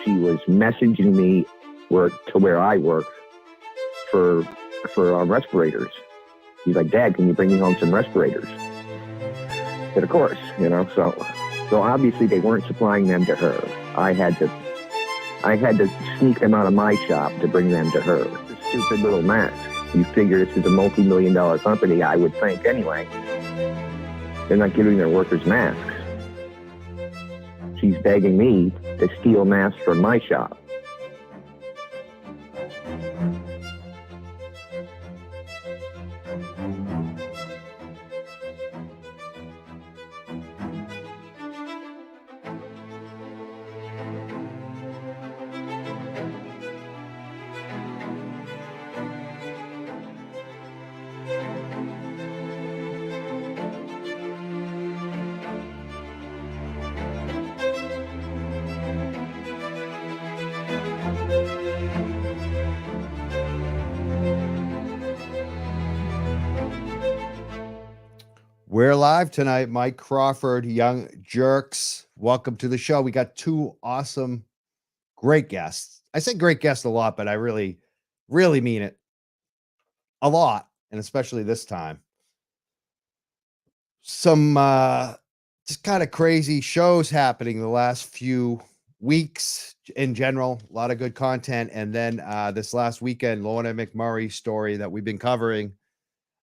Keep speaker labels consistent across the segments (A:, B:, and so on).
A: She was messaging me to where I work for respirators. He's like, "Dad, can you bring me home some respirators?" But of course, so obviously they weren't supplying them to her. I had to sneak them out of my shop to bring them to her. It's a stupid little mask. You figure this is a multi-million-dollar company, I would think anyway. They're not giving their workers masks. She's begging me to steal masks from my shop.
B: We're live tonight. Mike Crawford, Young Jerks. Welcome to the show. We got two awesome, great guests. I say great guests a lot, but I really, really mean it a lot, and especially this time. Some just kind of crazy shows happening the last few weeks in general. A lot of good content. And then this last weekend, Lorna McMurray story that we've been covering.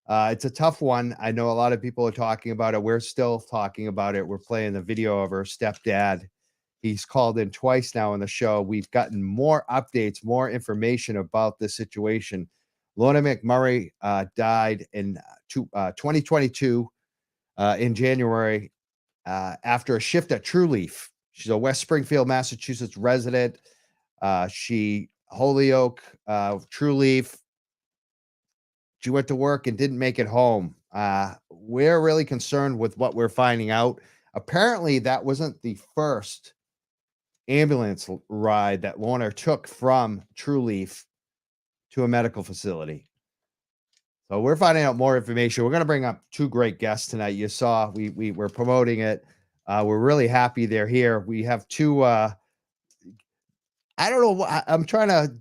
B: It's a tough one. I know a lot of people are talking about it. We're still talking about it. We're playing the video of her stepdad. He's called in twice now on the show. We've gotten more updates, more information about this situation. Lorna McMurray died in 2022 in January after a shift at True Leaf. She's a West Springfield, Massachusetts resident. She Holyoke, True Leaf. She went to work and didn't make it home. We're really concerned with what we're finding out. Apparently, that wasn't the first ambulance ride that Lorna took from True Leaf to a medical facility. So we're finding out more information. We're going to bring up two great guests tonight. You saw we were promoting it. We're really happy they're here. We have two. I don't know. I'm trying to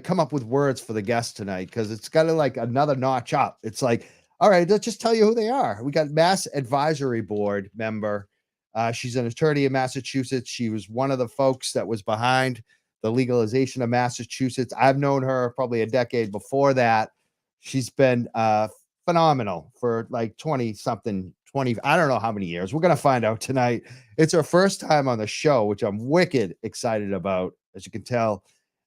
B: come up with words for the guests tonight because it's got to another notch up. It's like, all right, let's just tell you who they are. We got Mass Advisory Board member. She's an attorney in Massachusetts. She was one of the folks that was behind the legalization of Massachusetts. I've known her probably a decade before that. She's been phenomenal for 20 something, 20, I don't know how many years. We're going to find out tonight. It's her first time on the show, which I'm wicked excited about, as you can tell.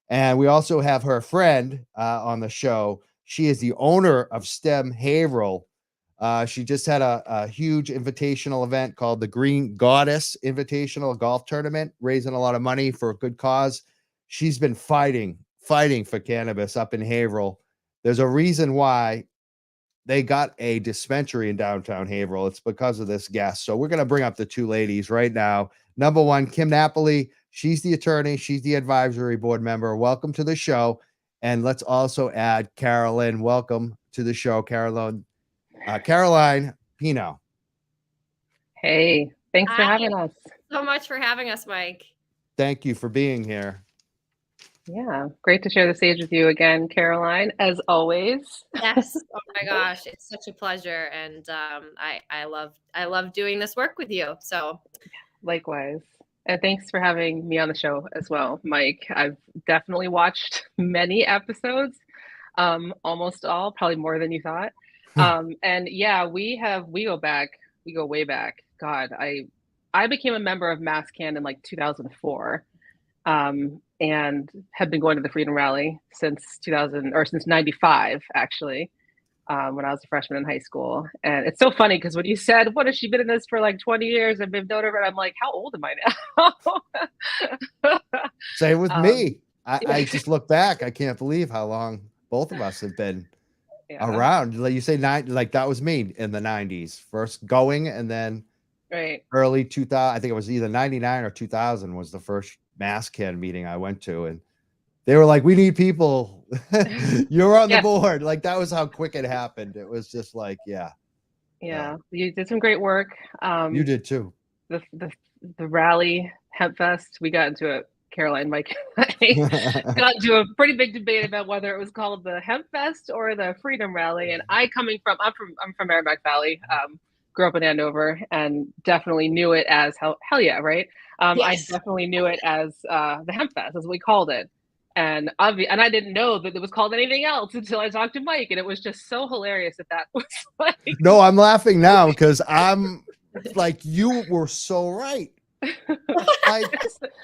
B: And we also have her friend on the show. She is the owner of Stem Haverhill. She just had a huge invitational event called the Green Goddess Invitational Golf Tournament, raising a lot of money for a good cause. She's been fighting for cannabis up in Haverhill. There's a reason why they got a dispensary in downtown Haverhill. It's because of this guest. So we're going to bring up the two ladies right now. Number one, Kim Napoli. She's the attorney. She's the advisory board member. Welcome to the show. And let's also add Carolyn. Welcome to the show, Caroline Pineau.
C: Hey, thanks for having us.
D: So much for having us, Mike.
B: Thank you for being here.
C: Yeah, great to share the stage with you again, Caroline, as always.
D: Yes. Oh my gosh, it's such a pleasure, and I love doing this work with you. So,
C: likewise, and thanks for having me on the show as well, Mike. I've definitely watched many episodes, almost all, probably more than you thought. And yeah, we go way back. God, I became a member of MassCan in 2004. And have been going to the Freedom Rally since 95, actually, when I was a freshman in high school. And it's so funny because when you said, what has she been in this for 20 years and we've known her, I'm like, how old am I now?
B: Same with me. I just look back. I can't believe how long both of us have been around. Like you say, that was me in the 90s, first going, and then early 2000. I think it was either 99 or 2000 was the first MassCan meeting I went to, and they were like, we need people You're on the
C: Yes.
B: board. Like that was how quick it happened. It was just like, yeah,
C: Yeah, you did some great work.
B: you did too.
C: The rally Hemp Fest, we got into it. Caroline, Mike, and I got into a pretty big debate about whether it was called the Hemp Fest or the Freedom Rally. And I'm from Merrimack Valley, grew up in Andover, and definitely knew it as hell yeah, right. I
D: Yes.
C: definitely knew it as the Hemp Fest, as we called it. And I didn't know that it was called anything else until I talked to Mike, and it was just so hilarious that was like.
B: No, I'm laughing now because I'm like, you were so right.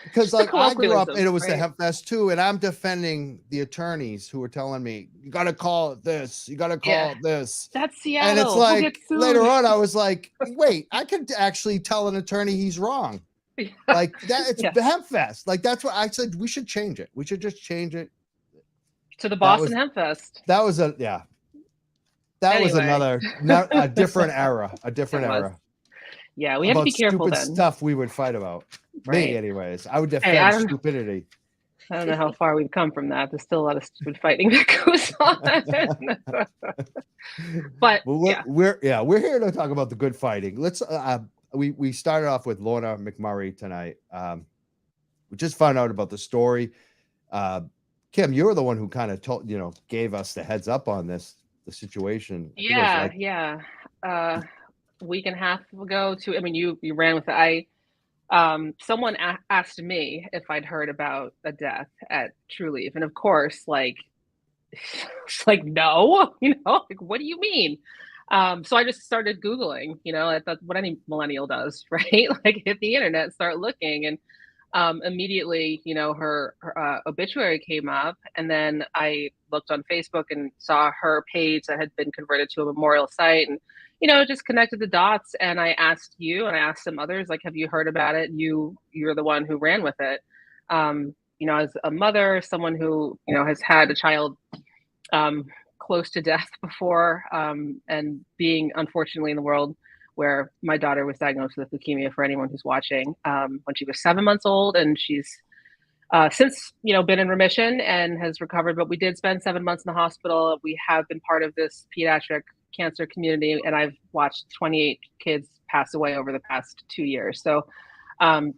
B: Because like I grew up and it was the Hemp Fest too, and I'm defending the attorneys who were telling me, you got to call it this, you got to call it this.
C: That's Seattle.
B: And it's like later on, I was like, wait, I could actually tell an attorney he's wrong. Like that, it's Hemp Fest. Like that's what I said. We should change it. We should just change it
C: to the Boston Hemp Fest.
B: That was a That was another a different era. A different era.
C: Yeah, we have to be careful
B: stupid
C: then.
B: stuff we would fight about.
C: Right.
B: Me, anyways. I would defend stupidity.
C: I don't know how far we've come from that. There's still a lot of stupid fighting that goes on. But
B: we're here to talk about the good fighting. Let's we started off with Lorna McMurray tonight. We just found out about the story. Kim, you were the one who kind of gave us the heads up on the situation.
C: Week and a half ago you ran with it. Someone asked me if I'd heard about a death at True Leaf, and of course, it's like, no, what do you mean? So I just started Googling, I thought what any millennial does, right? Like hit the internet, start looking, and immediately, her obituary came up, and then I looked on Facebook and saw her page that had been converted to a memorial site, and just connected the dots. And I asked you, and I asked some others, like, have you heard about it? You're the one who ran with it. As a mother, someone who has had a child close to death before, and being unfortunately in the world where my daughter was diagnosed with leukemia, for anyone who's watching, when she was 7 months old, and she's since been in remission and has recovered. But we did spend 7 months in the hospital. We have been part of this pediatric cancer community, and I've watched 28 kids pass away over the past 2 years. So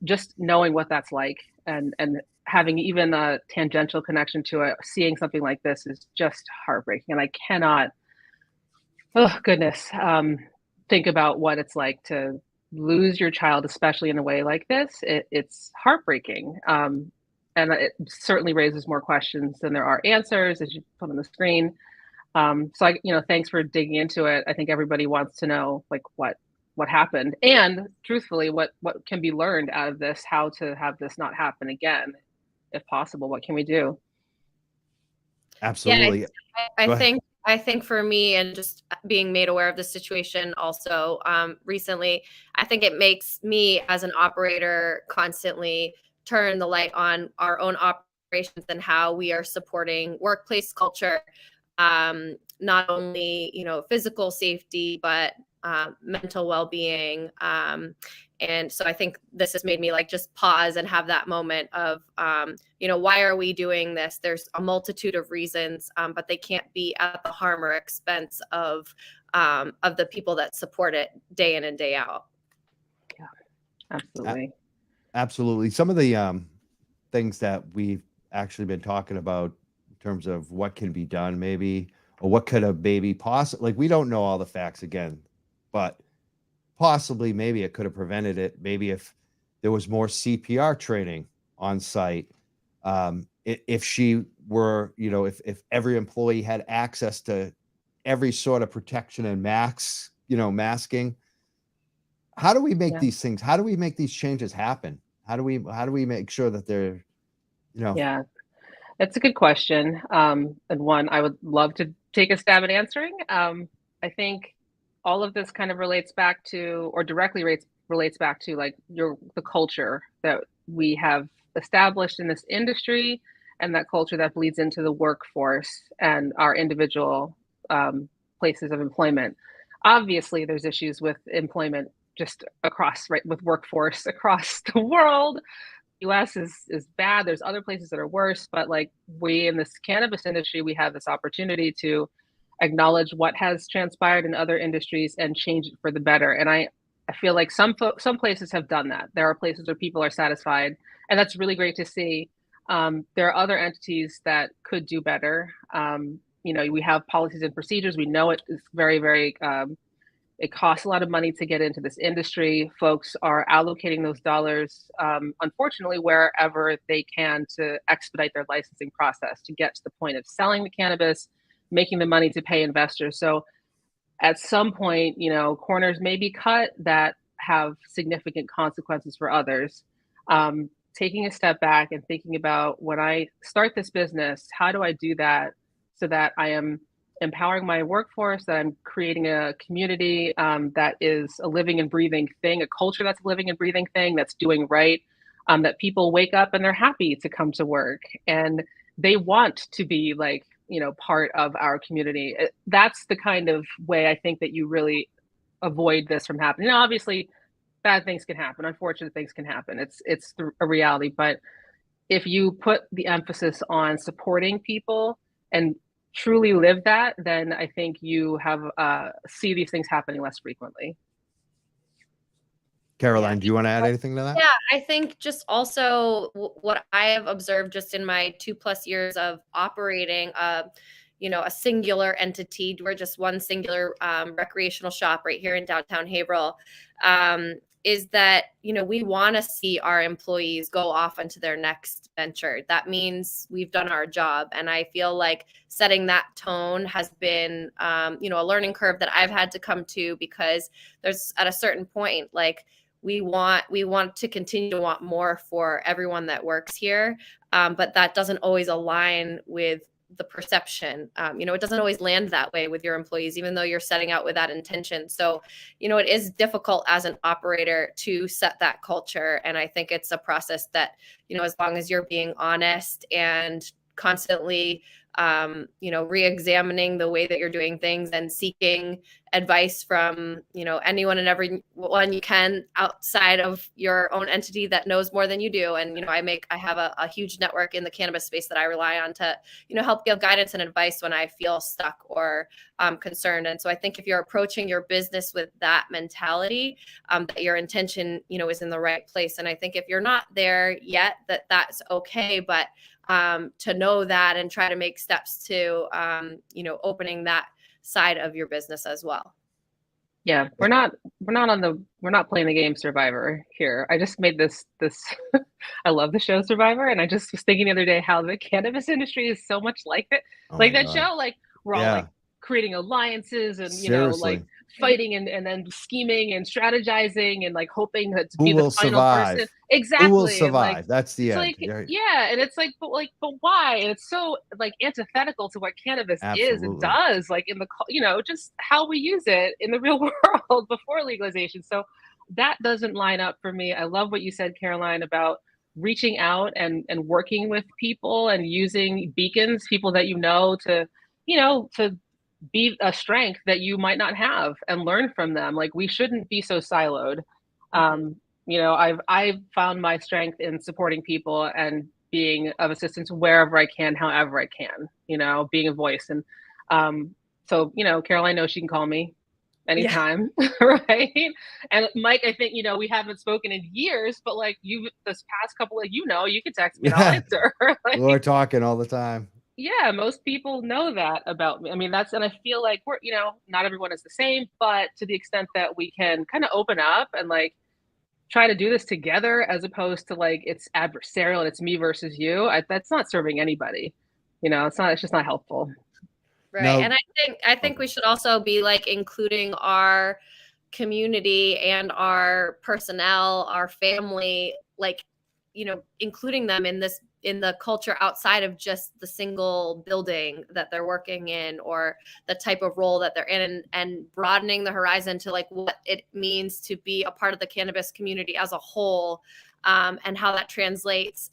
C: just knowing what that's like, and having even a tangential connection to it, seeing something like this is just heartbreaking. And I cannot, think about what it's like to lose your child, especially in a way like this. It's heartbreaking. And it certainly raises more questions than there are answers, as you put on the screen. So thanks for digging into it. I think everybody wants to know what happened, and truthfully, what can be learned out of this, how to have this not happen again, if possible. What can we do?
B: Absolutely.
D: Yeah, I think for me, and just being made aware of the situation also recently, I think it makes me as an operator constantly turn the light on our own operations and how we are supporting workplace culture. Not only, physical safety, but mental well-being. And so I think this has made me just pause and have that moment of, why are we doing this? There's a multitude of reasons, but they can't be at the harm or expense of the people that support it day in and day out.
C: Yeah, absolutely.
B: Absolutely. Some of the things that we've actually been talking about in terms of what can be done, maybe, or what could a baby possibly, we don't know all the facts again, but possibly maybe it could have prevented it. Maybe if there was more CPR training on site, if she were, if every employee had access to every sort of protection and masking. How do we make these things? How do we make these changes happen? How do we make sure that they're,
C: Yeah, that's a good question. And one I would love to take a stab at answering. I think all of this kind of relates back to, or directly relates back to, the culture that we have established in this industry, and that culture that bleeds into the workforce and our individual places of employment. Obviously, there's issues with employment just across, right, with workforce across the world. US is bad. There's other places that are worse, but like we in this cannabis industry, we have this opportunity to acknowledge what has transpired in other industries and change it for the better. And I feel like some places have done that. There are places where people are satisfied, and that's really great to see. There are other entities that could do better. We have policies and procedures. We know it is very, very it costs a lot of money to get into this industry. Folks are allocating those dollars, unfortunately, wherever they can to expedite their licensing process to get to the point of selling the cannabis, making the money to pay investors. So at some point, corners may be cut that have significant consequences for others. Taking a step back and thinking about, when I start this business, how do I do that so that I am empowering my workforce, that I'm creating a community that is a living and breathing thing, a culture that's a living and breathing thing, that's doing right, that people wake up and they're happy to come to work and they want to be like, part of our community. That's the kind of way I think that you really avoid this from happening. Now, obviously, bad things can happen. Unfortunate things can happen. It's a reality. But if you put the emphasis on supporting people and truly live that, then I think you have see these things happening less frequently.
B: Caroline, do you want to add anything to that?
D: Yeah, I think just also what I have observed just in my 2+ years of operating a singular entity. We're just one singular recreational shop right here in downtown Haverhill. Is that, we want to see our employees go off into their next venture. That means we've done our job. And I feel like setting that tone has been, a learning curve that I've had to come to, because there's at a certain point, like, we want to continue to want more for everyone that works here. But that doesn't always align with the perception. It doesn't always land that way with your employees, even though you're setting out with that intention. So, it is difficult as an operator to set that culture. And I think it's a process that, as long as you're being honest and constantly, re-examining the way that you're doing things and seeking advice from, anyone and everyone you can outside of your own entity that knows more than you do. And, I have a huge network in the cannabis space that I rely on to, help give guidance and advice when I feel stuck or concerned. And so I think if you're approaching your business with that mentality, that your intention, is in the right place. And I think if you're not there yet, that's okay. But to know that and try to make steps to, opening that side of your business as well.
C: Yeah, we're not playing the game Survivor here. I just made this I love the show Survivor, and I just was thinking the other day how the cannabis industry is so much like it. Like that show, like we're all like creating alliances and like fighting and then scheming and strategizing and like hoping to be the final person. Exactly.
B: Who will survive?
C: Like,
B: that's the end.
C: Like, yeah, and it's like, but why? And it's so like antithetical to what cannabis is and does, like in the just how we use it in the real world before legalization. So that doesn't line up for me. I love what you said, Caroline, about reaching out and working with people and using beacons, people that to be a strength that you might not have and learn from them. Like, we shouldn't be so siloed. I've found my strength in supporting people and being of assistance wherever I can, however I can, being a voice. And so, Caroline knows she can call me anytime. Yeah. Right. And Mike, I think, we haven't spoken in years, but like this past couple of, you can text me and I'll answer. Like,
B: we're talking all the time.
C: Yeah, most people know that about me. I mean, and I feel like we're, not everyone is the same, but to the extent that we can kind of open up and like try to do this together, as opposed to like it's adversarial and it's me versus you, that's not serving anybody. It's just not helpful.
D: Right. No. And I think we should also be like including our community and our personnel, our family, like, including them in the culture outside of just the single building that they're working in or the type of role that they're in, and broadening the horizon to like what it means to be a part of the cannabis community as a whole, and how that translates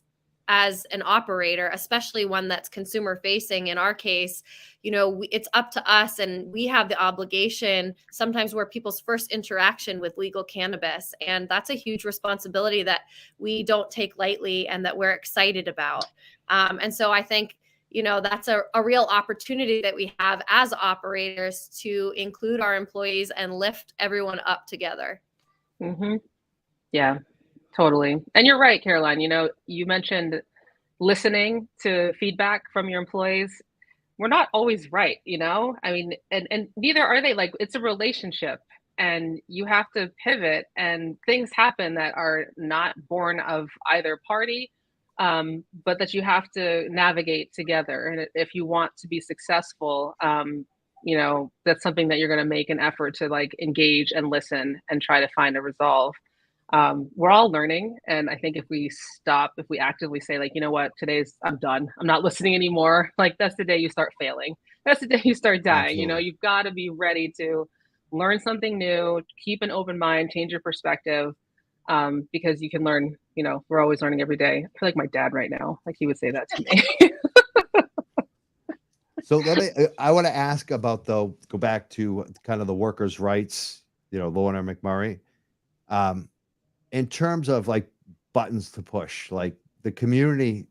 D: as an operator, especially one that's consumer facing. In our case, it's up to us, and we have the obligation. Sometimes we're people's first interaction with legal cannabis, and that's a huge responsibility that we don't take lightly and that we're excited about. And so I think, that's a real opportunity that we have as operators to include our employees and lift everyone up together.
C: Mm-hmm. Yeah, totally. And you're right, Caroline. You mentioned listening to feedback from your employees. We're not always right, I mean, and neither are they. Like, it's a relationship, and you have to pivot, and things happen that are not born of either party, but that you have to navigate together. And if you want to be successful, that's something that you're going to make an effort to like engage and listen and try to find a resolve. We're all learning. And I think if we actively say, like, you know what, I'm done. I'm not listening anymore. Like, that's the day you start failing. That's the day you start dying.
B: Absolutely.
C: You've got to be ready to learn something new, keep an open mind, change your perspective, because you can learn, we're always learning every day. I feel like my dad right now, like he would say that to me.
B: So I want to ask about, though, go back to kind of the workers' rights, Lorna McMurray. In terms of like buttons to push, like the community,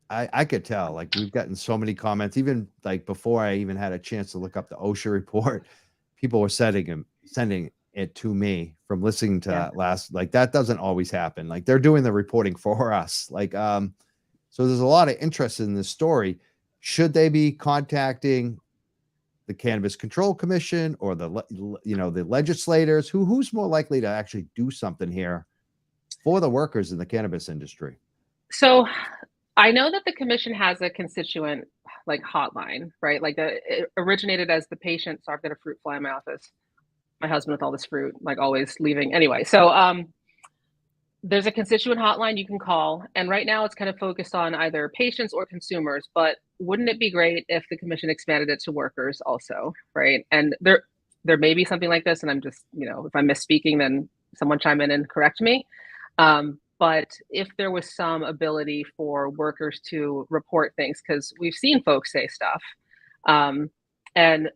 B: I could tell, like we've gotten so many comments, even like before I even had a chance to look up the OSHA report, people were sending it to me from listening to that last, like that doesn't always happen. Like they're doing the reporting for us. Like, so there's a lot of interest in this story. Should they be contacting the Cannabis Control Commission or the legislators? Who's more likely to actually do something here for the workers in the cannabis industry?
C: So I know that the commission has a constituent like hotline, right? Like it originated as the patient. So I've got a fruit fly in my office. My husband with all this fruit, like always leaving. Anyway, so there's a constituent hotline you can call. And right now it's kind of focused on either patients or consumers, but wouldn't it be great if the commission expanded it to workers also, right? And there may be something like this, and I'm just, if I'm misspeaking, then someone chime in and correct me. But if there was some ability for workers to report things, because we've seen folks say stuff. And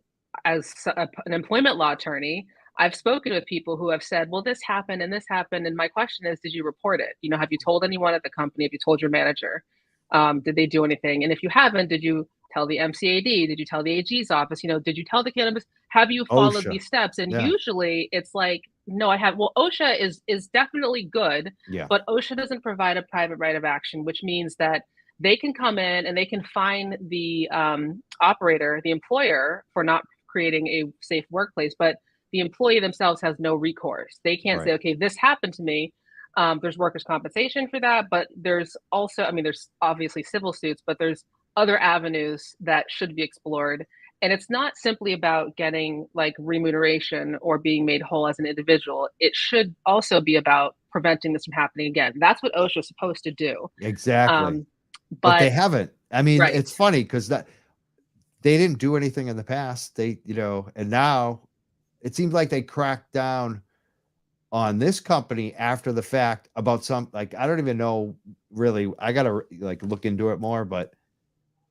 C: as an employment law attorney, I've spoken with people who have said, well, this happened and this happened. And my question is, did you report it? Have you told anyone at the company? Have you told your manager? Did they do anything? And if you haven't, did you tell the MCAD? Did you tell the AG's office? Did you tell the cannabis? Have you followed
B: OSHA.
C: these steps? And
B: Yeah.
C: Usually it's like, no, I have. Well, OSHA is definitely good, but OSHA doesn't provide a private right of action, which means that they can come in and they can fine the operator, the employer, for not creating a safe workplace, but the employee themselves has no recourse. They can't say, okay, this happened to me. There's workers' compensation for that, but there's also, there's obviously civil suits, but there's other avenues that should be explored. And it's not simply about getting like remuneration or being made whole as an individual. It should also be about preventing this from happening again. That's what OSHA is supposed to do.
B: Exactly. But they haven't. It's funny because that they didn't do anything in the past. They, and now it seems like they cracked down on this company after the fact about some, like, I don't even know really. I got to like look into it more, but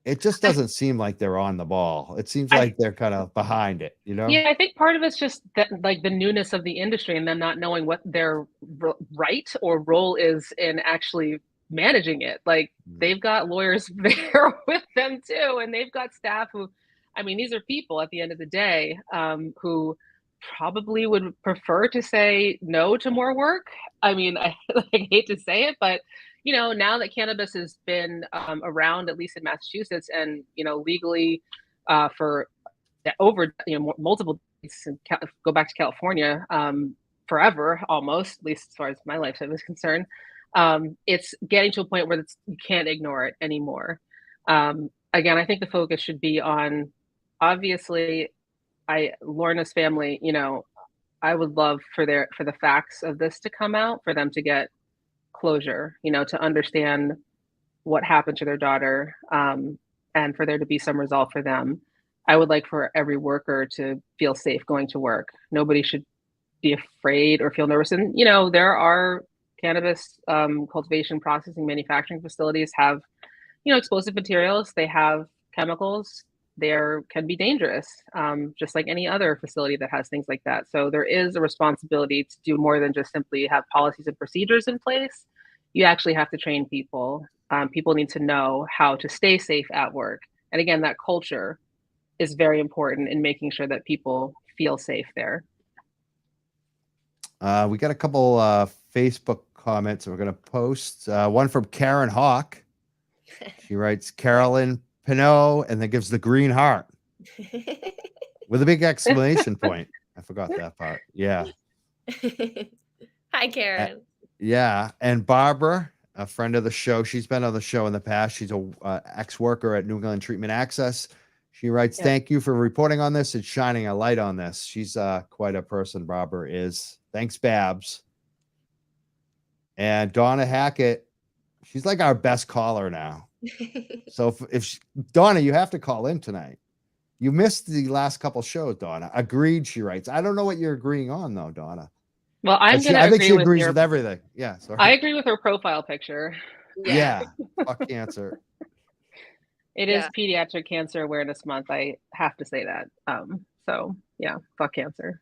B: it just doesn't seem like they're on the ball. It seems like they're kind of behind it,
C: Yeah, I think part of it's just that, like, the newness of the industry and them not knowing what their right or role is in actually managing it. Like, they've got lawyers there with them too, and they've got staff who, these are people at the end of the day, who probably would prefer to say no to more work. I hate to say it, but now that cannabis has been around, at least in Massachusetts, and legally for over multiple days, go back to California forever, almost, at least as far as my lifetime is concerned. It's getting to a point where you can't ignore it anymore. Again, I think the focus should be on, obviously, Lorna's family. I would love for the facts of this to come out, for them to get closure, to understand what happened to their daughter, and for there to be some resolve for them. I would like for every worker to feel safe going to work. Nobody should be afraid or feel nervous. And, there are cannabis cultivation, processing, manufacturing facilities have, explosive materials. They have chemicals. There can be dangerous, just like any other facility that has things like that. So there is a responsibility to do more than just simply have policies and procedures in place. You actually have to train people. People need to know how to stay safe at work. And again, that culture is very important in making sure that people feel safe there.
B: We got a couple Facebook comments that we're going to post. One from Karen Hawk. She writes, Carolyn Pineau, and then gives the green heart with a big exclamation point. I forgot that part. Yeah.
D: Hi, Karen.
B: Yeah. And Barbara, a friend of the show. She's been on the show in the past. She's a ex-worker at New England Treatment Access. She writes, thank you for reporting on this and shining a light on this. She's quite a person, Barbara is. Thanks, Babs. And Donna Hackett, she's like our best caller now. So if Donna, you have to call in tonight. You missed the last couple shows, Donna. Agreed, she writes. I don't know what you're agreeing on, though, Donna.
C: Well, I
B: think she agrees with everything. Yeah, sorry.
C: I agree with her profile picture.
B: Yeah. Fuck cancer.
C: It is Pediatric Cancer Awareness Month. I have to say that. So yeah, fuck cancer.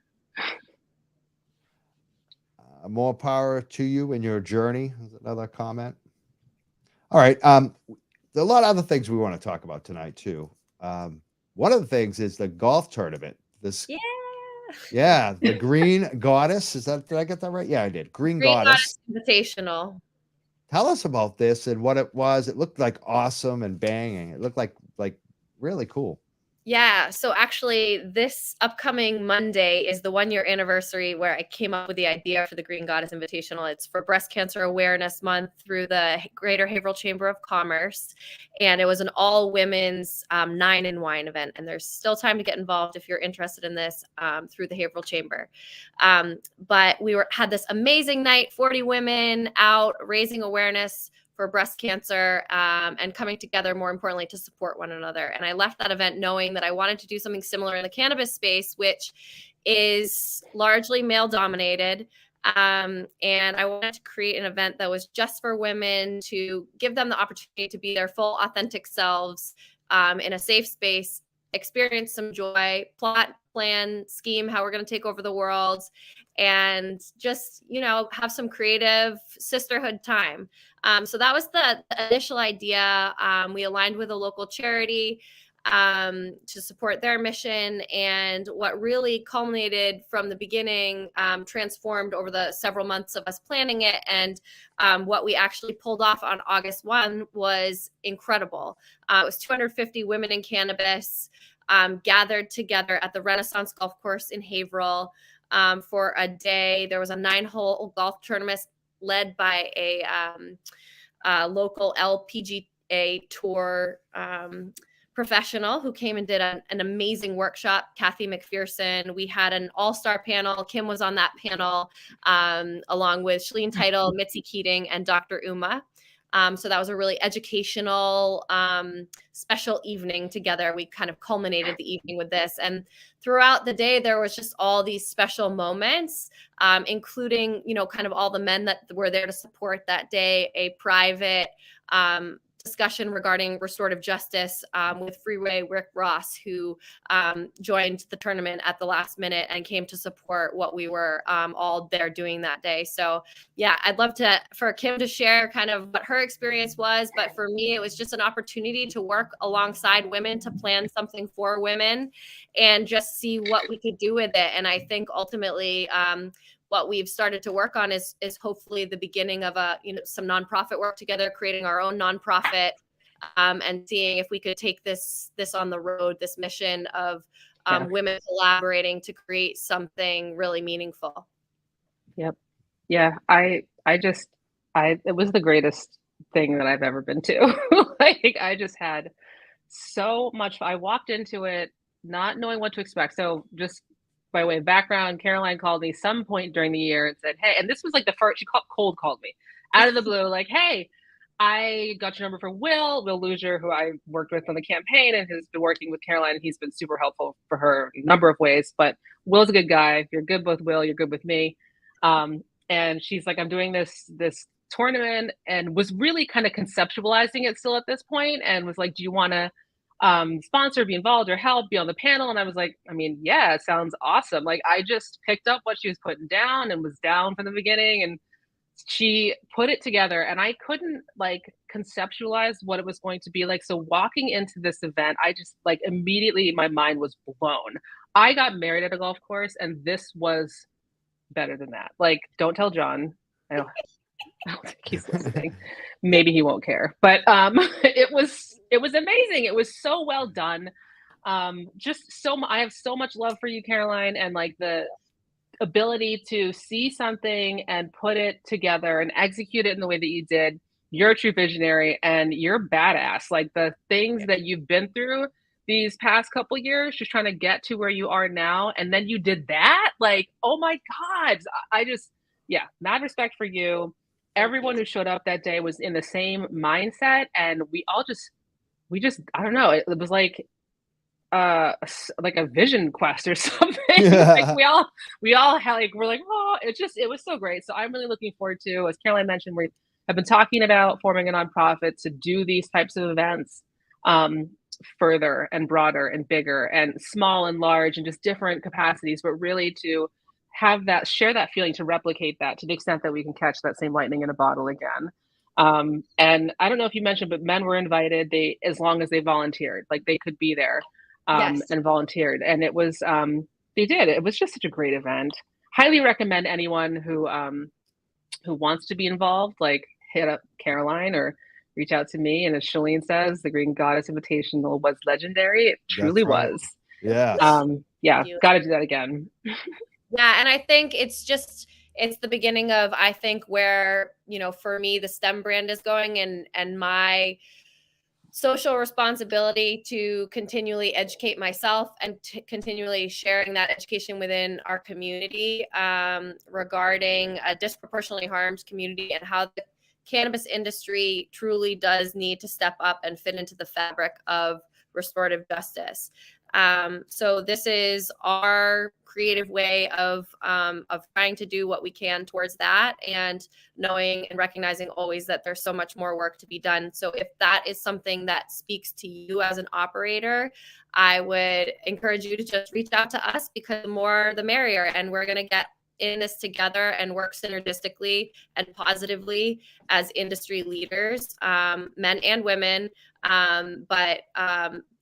B: More power to you in your journey. Another comment. All right. There are a lot of other things we want to talk about tonight too. One of the things is the golf tournament. The Green Goddess. Did I get that right? Yeah, I did. Green Goddess
D: Invitational.
B: Tell us about this and what it was. It looked like awesome and banging. It looked like really cool.
D: Yeah. So actually, this upcoming Monday is the 1-year anniversary where I came up with the idea for the Green Goddess Invitational. It's for Breast Cancer Awareness Month through the Greater Haverhill Chamber of Commerce. And it was an all-women's 9 and wine event. And there's still time to get involved if you're interested in this through the Haverhill Chamber. But we had this amazing night, 40 women out raising awareness for breast cancer and coming together, more importantly, to support one another. And I left that event knowing that I wanted to do something similar in the cannabis space, which is largely male dominated. And I wanted to create an event that was just for women, to give them the opportunity to be their full authentic selves in a safe space, experience some joy, plot, plan, scheme how we're going to take over the world, and just, have some creative sisterhood time. So that was the initial idea. We aligned with a local charity to support their mission. And what really culminated from the beginning, transformed over the several months of us planning it. And what we actually pulled off on August 1 was incredible. It was 250 women in cannabis gathered together at the Renaissance Golf Course in Haverhill for a day. There was a 9-hole golf tournament led by a local LPGA tour professional who came and did an amazing workshop, Kathy McPherson. We had an all-star panel. Kim was on that panel, along with Shalene Title, Mitzi Keating, and Dr. Uma. So that was a really educational, special evening together. We kind of culminated the evening with this. And throughout the day, there was just all these special moments, including, kind of all the men that were there to support that day, a private discussion regarding restorative justice with Freeway Rick Ross, who joined the tournament at the last minute and came to support what we were all there doing that day. So yeah, I'd love for Kim to share kind of what her experience was, but for me, it was just an opportunity to work alongside women to plan something for women and just see what we could do with it. And I think ultimately, what we've started to work on is hopefully the beginning of some nonprofit work together, creating our own nonprofit, and seeing if we could take this on the road, this mission of women collaborating to create something really meaningful.
C: Yep. Yeah. It was the greatest thing that I've ever been to. Like, I just had so much fun. I walked into it not knowing what to expect. So just by way of background, Caroline called me some point during the year and said, hey, and this was like the first, cold called me out of the blue, like, hey, I got your number from Will Luzier, who I worked with on the campaign and has been working with Caroline. And he's been super helpful for her in a number of ways, but Will's a good guy. You're good with Will, you're good with me. And and she's like, I'm doing this tournament, and was really kind of conceptualizing it still at this point, and was like, do you want to sponsor, be involved, or help, be on the panel? And I was like, I mean, yeah, it sounds awesome. Like, I just picked up what she was putting down and was down from the beginning, and she put it together, and I couldn't like conceptualize what it was going to be like. So walking into this event, I just like immediately my mind was blown. I got married at a golf course, and this was better than that. Like, don't tell John. I don't think he's listening. Maybe he won't care. But it was amazing. It was so well done. I have so much love for you, Caroline, and like the ability to see something and put it together and execute it in the way that you did. You're a true visionary, and you're badass. Like, the things that you've been through these past couple years, just trying to get to where you are now, and then you did that. Like, oh my God. I just, yeah, mad respect for you. Everyone who showed up that day was in the same mindset, and we just I don't know, it was like a vision quest or something. Like, we all had, like, we're like, oh, it was so great. So I'm really looking forward to, as Caroline mentioned, we have been talking about forming a nonprofit to do these types of events further and broader and bigger and small and large and just different capacities, but really to have that, share that feeling, to replicate that to the extent that we can catch that same lightning in a bottle again. And I don't know if you mentioned, but men were invited, as long as they volunteered, like they could be there.
D: Yes.
C: And volunteered, and it was they did. It was just such a great event. Highly recommend anyone who wants to be involved, like, hit up Caroline or reach out to me. And as Shalene says, the Green Goddess Invitational was legendary. It truly was.
B: Yeah.
C: Yeah, got to do that again.
D: Yeah, and I think it's the beginning of, I think, where, for me, the STEM brand is going, and my social responsibility to continually educate myself and continually sharing that education within our community regarding a disproportionately harmed community, and how the cannabis industry truly does need to step up and fit into the fabric of restorative justice. So this is our creative way of trying to do what we can towards that, and knowing and recognizing always that there's so much more work to be done. So if that is something that speaks to you as an operator, I would encourage you to just reach out to us, because the more the merrier, and we're going to get in this together and work synergistically and positively as industry leaders, men and women, but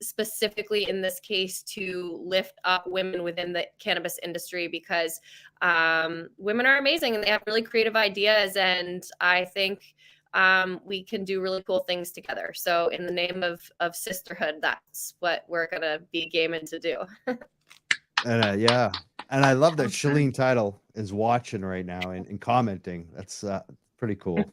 D: specifically in this case to lift up women within the cannabis industry, because women are amazing and they have really creative ideas, and I think we can do really cool things together. So in the name of sisterhood, that's what we're gonna be gaming to do.
B: And yeah, and I love that Shalene Title is watching right now and commenting. That's pretty cool.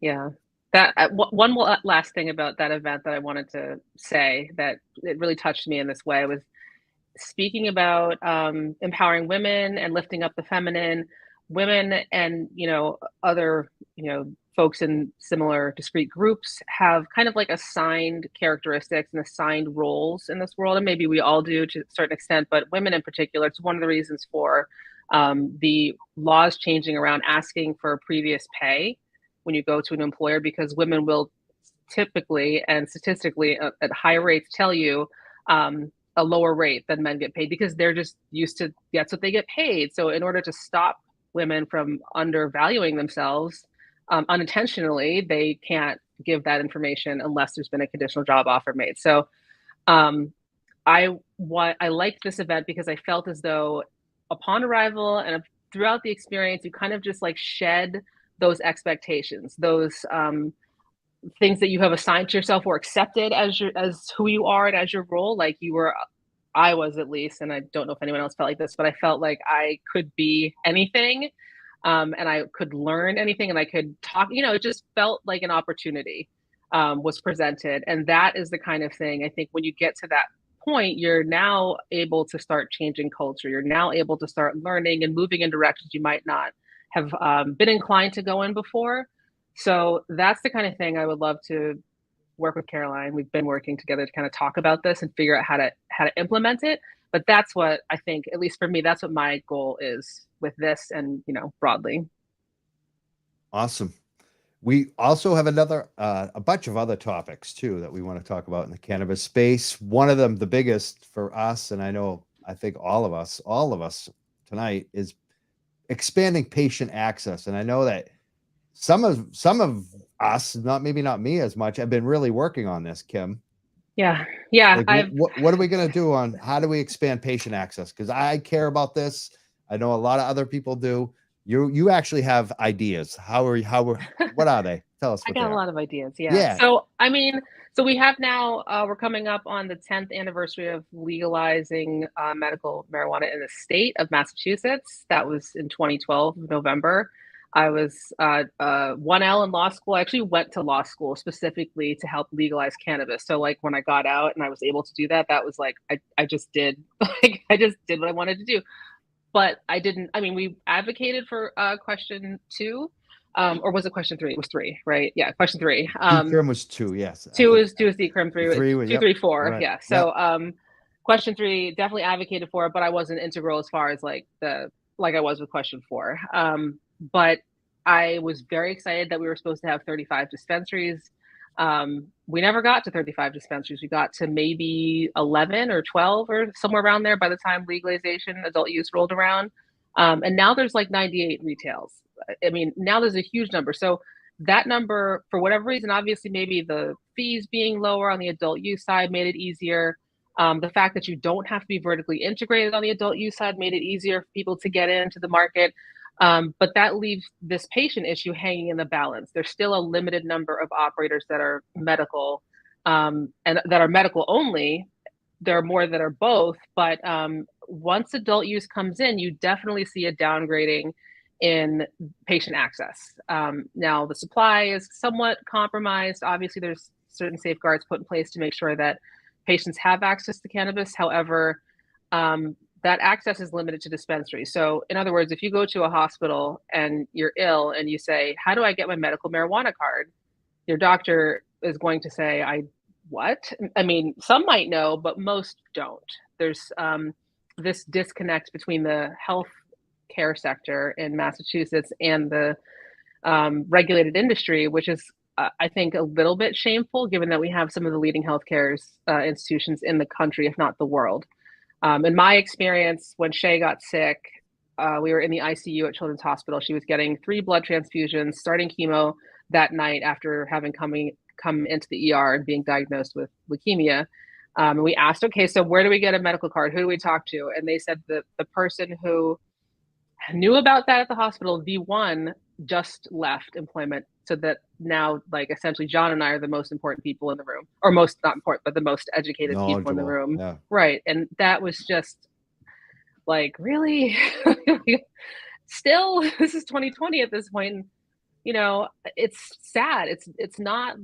C: Yeah. That one last thing about that event that I wanted to say, that it really touched me in this way, was speaking about empowering women and lifting up the feminine. Women and other folks in similar discrete groups have kind of like assigned characteristics and assigned roles in this world, and maybe we all do to a certain extent, but women in particular. It's one of the reasons for the laws changing around asking for previous pay when you go to an employer, because women will typically and statistically at high rates tell you a lower rate than men get paid, because they're just used to, that's what they get paid. So in order to stop women from undervaluing themselves unintentionally, they can't give that information unless there's been a conditional job offer made. So I liked this event because I felt as though upon arrival and throughout the experience, you kind of just like shed those expectations, those things that you have assigned to yourself or accepted as who you are and as your role. Like I was, at least, and I don't know if anyone else felt like this, but I felt like I could be anything, and I could learn anything, and I could talk. It just felt like an opportunity was presented, and that is the kind of thing, I think, when you get to that point, you're now able to start changing culture. You're now able to start learning and moving in directions you might not have been inclined to go in before. So that's the kind of thing I would love to work with Caroline. We've been working together to kind of talk about this and figure out how to implement it. But that's what I think, at least for me, that's what my goal is with this and, broadly.
B: Awesome. We also have a bunch of other topics too that we want to talk about in the cannabis space. One of them, the biggest for us, and I think all of us tonight, is expanding patient access. And I know that some of us, maybe not me as much, have been really working on this, Kim.
C: Yeah.
B: Like, what are we going to do on how do we expand patient access? Because I care about this. I know a lot of other people do. You actually have ideas. What are they? Tell us.
C: I got a lot of ideas.
B: Yeah.
C: So, so we have now, we're coming up on the 10th anniversary of legalizing medical marijuana in the state of Massachusetts. That was in 2012, November. I was 1L in law school. I actually went to law school specifically to help legalize cannabis. So like when I got out and I was able to do that, that was like, I just did, I just did what I wanted to do. But we advocated for question 2, or was it question 3? It was 3, right? Yeah, question 3.
B: Decrim was 2, yes.
C: 2 was decrim, 3 was 2, 3, 4.
B: Right.
C: Yeah. So question 3 definitely advocated for it, but I wasn't integral as far as like I was with question 4. But I was very excited that we were supposed to have 35 dispensaries. We never got to 35 dispensaries. We got to maybe 11 or 12 or somewhere around there by the time legalization, adult use rolled around. And now there's like 98 retails. Now there's a huge number. So that number, for whatever reason, obviously maybe the fees being lower on the adult use side made it easier. The fact that you don't have to be vertically integrated on the adult use side made it easier for people to get into the market. But that leaves this patient issue hanging in the balance. There's still a limited number of operators that are medical, and that are medical only. There are more that are both, but once adult use comes in, you definitely see a downgrading in patient access. Now the supply is somewhat compromised. Obviously there's certain safeguards put in place to make sure that patients have access to cannabis. However, that access is limited to dispensaries. So in other words, if you go to a hospital and you're ill and you say, how do I get my medical marijuana card? Your doctor is going to say, what? Some might know, but most don't. There's this disconnect between the health care sector in Massachusetts and the regulated industry, which is, I think, a little bit shameful, given that we have some of the leading healthcare institutions in the country, if not the world. In my experience, when Shay got sick, we were in the ICU at Children's Hospital. She was getting 3 blood transfusions, starting chemo that night after having come into the ER and being diagnosed with leukemia. And we asked, okay, so where do we get a medical card? Who do we talk to? And they said that the person who knew about that at the hospital, V1, just left employment. So that now, like, essentially John and I are the most important people in the room, or most, not important, but the most educated people in the room.
B: Yeah.
C: Right. And that was just like, really? Still, this is 2020 at this point. It's sad. It's not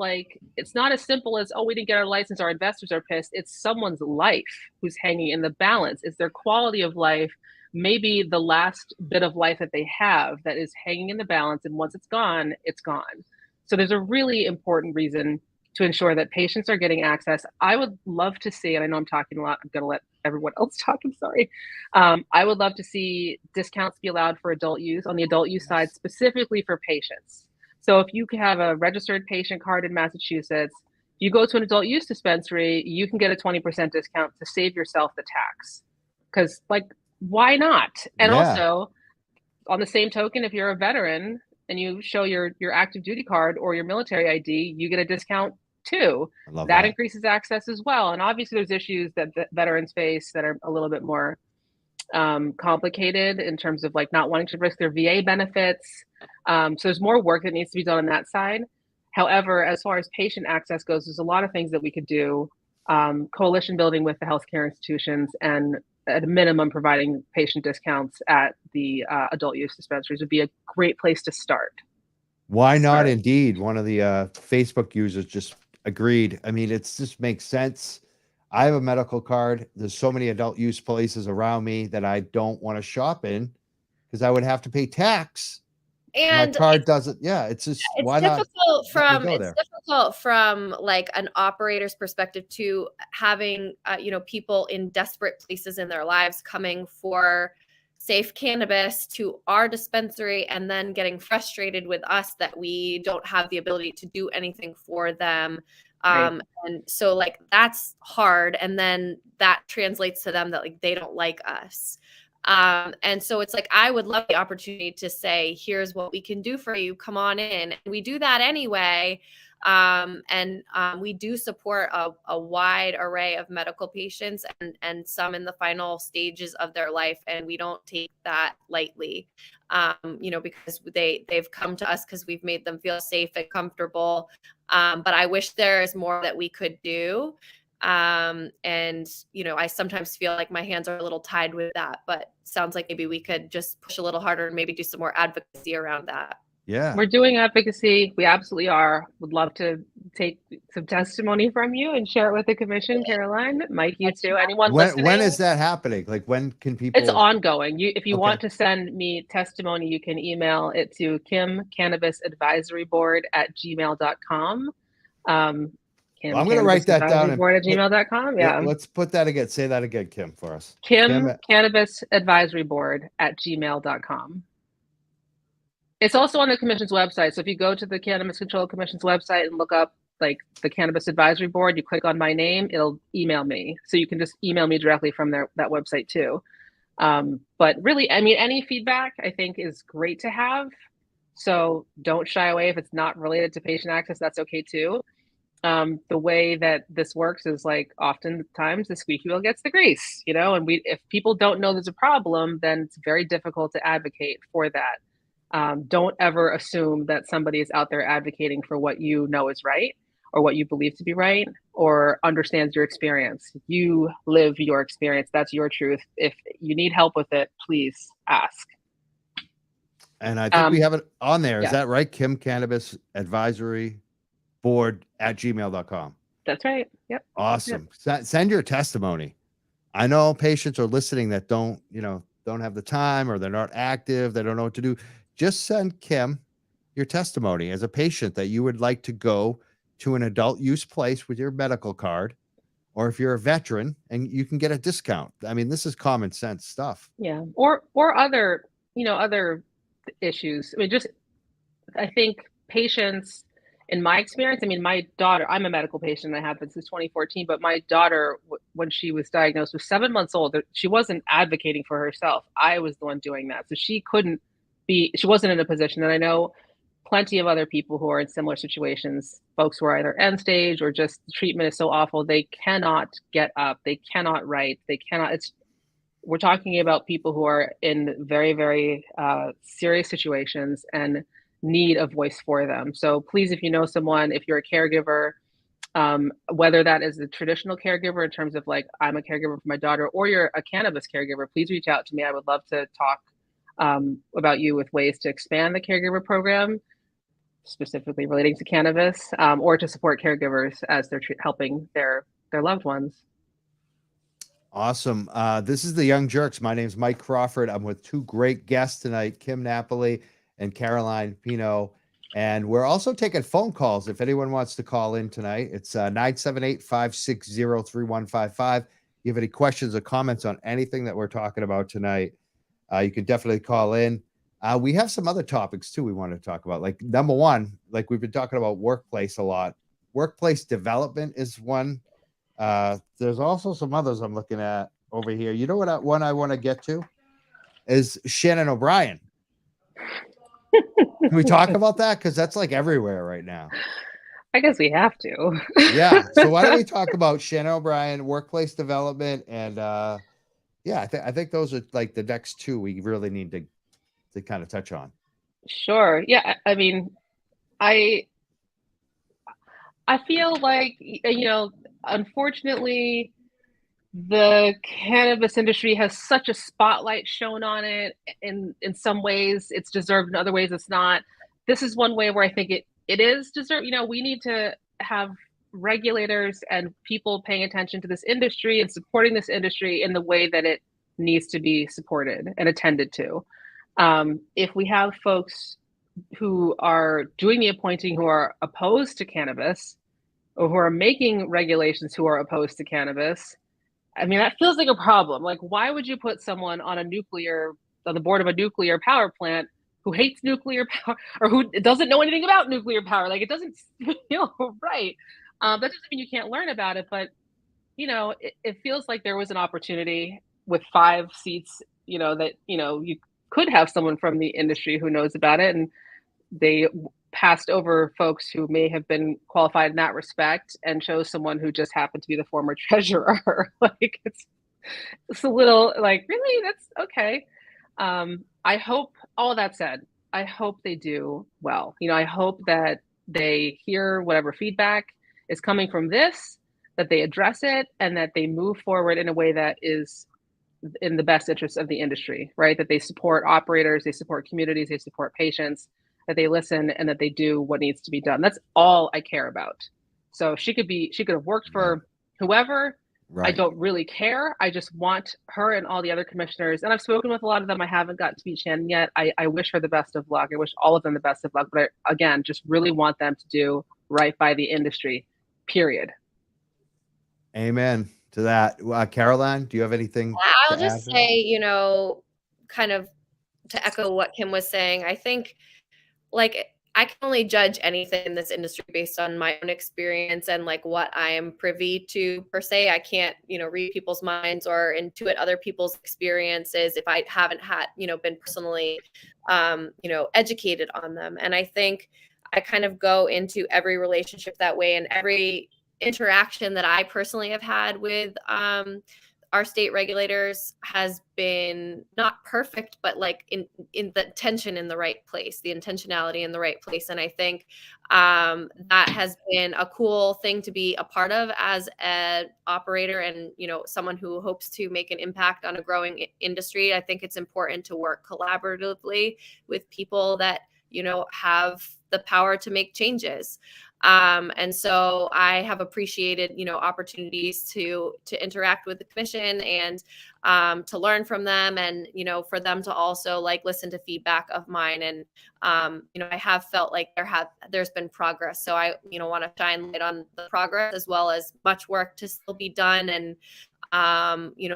C: as simple as, oh, we didn't get our license, our investors are pissed. It's someone's life who's hanging in the balance. It's their quality of life, maybe the last bit of life that they have, that is hanging in the balance. And once it's gone, it's gone. So there's a really important reason to ensure that patients are getting access. I would love to see, and I know I'm talking a lot, I'm going to let everyone else talk, I'm sorry. I would love to see discounts be allowed for adult use on the adult use side, specifically for patients. So if you have a registered patient card in Massachusetts, if you go to an adult use dispensary, you can get a 20% discount to save yourself the tax. Because, like, why not? And also, on the same token, if you're a veteran and you show your active duty card or your military ID, you get a discount too. That increases access as well. And obviously there's issues that veterans face that are a little bit more complicated in terms of like not wanting to risk their VA benefits. So there's more work that needs to be done on that side. However, as far as patient access goes, there's a lot of things that we could do. Coalition building with the healthcare institutions, and at a minimum providing patient discounts at the adult use dispensaries would be a great place to start.
B: Why not? Indeed. One of the Facebook users just agreed. It just makes sense. I have a medical card. There's so many adult use places around me that I don't want to shop in because I would have to pay tax.
D: And
B: my card doesn't. Yeah, it's just
D: it's difficult difficult from like an operator's perspective to having, people in desperate places in their lives coming for safe cannabis to our dispensary and then getting frustrated with us that we don't have the ability to do anything for them.
C: Right.
D: And so like that's hard. And then that translates to them that like they don't like us. And so it's like, I would love the opportunity to say, here's what we can do for you. Come on in. And we do that anyway. We do support a wide array of medical patients and some in the final stages of their life. And we don't take that lightly, because they've come to us because we've made them feel safe and comfortable. But I wish there is more that we could do. I sometimes feel like my hands are a little tied with that, but sounds like maybe we could just push a little harder and maybe do some more advocacy around that.
B: Yeah.
C: We're doing advocacy. We absolutely are. Would love to take some testimony from you and share it with the commission, Caroline, Mike, you too, anyone listening.
B: When is that happening? Like when can people?
C: It's ongoing. If you
B: Okay.
C: want to send me testimony, you can email it to kimcannabisadvisoryboard@gmail.com.
B: I'm going to write that down.
C: @gmail.com. Yeah.
B: Let's put that again. Say that again, Kim, for us.
C: kimcannabisadvisoryboard@gmail.com. It's also on the commission's website. So if you go to the Cannabis Control Commission's website and look up like the Cannabis Advisory Board, you click on my name, it'll email me. So you can just email me directly from that website too. But really, I mean, any feedback I think is great to have. So don't shy away. If it's not related to patient access, that's okay too. The way that this works is like oftentimes the squeaky wheel gets the grease, and if people don't know there's a problem, then it's very difficult to advocate for that. Don't ever assume that somebody is out there advocating for what you know is right or what you believe to be right or understands your experience. You live your experience. That's your truth. If you need help with it, please ask.
B: And I think we have it on there. Is
C: yeah.
B: that right? Kim Cannabis Advisory Board @gmail.com.
C: That's right. Yep.
B: Awesome. Yep. Send your testimony. I know patients are listening that don't have the time or they're not active. They don't know what to do. Just send Kim your testimony as a patient that you would like to go to an adult use place with your medical card, or if you're a veteran and you can get a discount. I mean, this is common sense stuff.
C: Yeah. Or other, other issues. I mean, I think patients, in my experience, I mean, my daughter, I'm a medical patient. I have been since 2014, but my daughter, when she was diagnosed, was 7 months old. She wasn't advocating for herself. I was the one doing that. So she wasn't in a position. And I know plenty of other people who are in similar situations, folks who are either end stage or just the treatment is so awful, they cannot get up. They cannot write. We're talking about people who are in very, very serious situations and need a voice for them. So please, if you know someone, if you're a caregiver, whether that is a traditional caregiver in terms of like, I'm a caregiver for my daughter, or you're a cannabis caregiver, please reach out to me. I would love to talk about you with ways to expand the caregiver program, specifically relating to cannabis, or to support caregivers as they're helping their loved ones.
B: Awesome. This is the Young Jerks. My name's Mike Crawford. I'm with two great guests tonight, Kim Napoli and Caroline Pineau. And we're also taking phone calls. If anyone wants to call in tonight, it's 978-560-3155. If you have any questions or comments on anything that we're talking about tonight, you can definitely call in. We have some other topics too we want to talk about. Like number one, like we've been talking about workplace a lot. Workplace development is one. There's also some others I'm looking at over here. You know what one I want to get to is Shannon O'Brien. Can we talk about that? Because that's like everywhere right now.
C: I guess we have to.
B: Yeah. So why don't we talk about Shannon O'Brien, workplace development, and I think those are like the next two we really need to kind of touch on.
C: Sure. Yeah. I mean, I feel like, unfortunately, the cannabis industry has such a spotlight shown on it. In some ways it's deserved, in other ways it's not. This is one way where I think it is deserved. We need to have regulators and people paying attention to this industry and supporting this industry in the way that it needs to be supported and attended to. If we have folks who are doing the appointing who are opposed to cannabis, or who are making regulations who are opposed to cannabis, I mean, that feels like a problem. Like, why would you put someone on the board of a nuclear power plant who hates nuclear power or who doesn't know anything about nuclear power? Like, it doesn't feel right. That doesn't mean you can't learn about it, but it feels like there was an opportunity with 5 seats, that you could have someone from the industry who knows about it, and they passed over folks who may have been qualified in that respect and chose someone who just happened to be the former treasurer. Like, it's a little like, really, that's okay. I hope, all that said, I hope they do well. I hope that they hear whatever feedback is coming from this, that they address it, and that they move forward in a way that is in the best interest of the industry, right? That they support operators, they support communities, they support patients, that they listen, and that they do what needs to be done. That's all I care about. So she could have worked for whoever. I
B: Right.
C: don't really care. I just want her and all the other commissioners, and I've spoken with a lot of them. I haven't gotten to meet Shannon yet. I wish her the best of luck. I wish all of them the best of luck, but I, again, just really want them to do right by the industry, period.
B: Amen to that. Caroline, do you have anything
D: I'll
B: to add
D: just
B: to that?
D: say, kind of to echo what Kim was saying, I think, like, I can only judge anything in this industry based on my own experience and like what I am privy to per se. I can't, read people's minds or intuit other people's experiences if I haven't had, been personally, educated on them. And I think I kind of go into every relationship that way, and every interaction that I personally have had with our state regulators has been not perfect, but like in the tension in the right place, the intentionality in the right place. And I think that has been a cool thing to be a part of as an operator and, someone who hopes to make an impact on a growing industry. I think it's important to work collaboratively with people that, have the power to make changes. And so I have appreciated, opportunities to interact with the commission and to learn from them, and, for them to also like listen to feedback of mine. And, I have felt like there's been progress. So I, want to shine light on the progress as well as much work to still be done. And,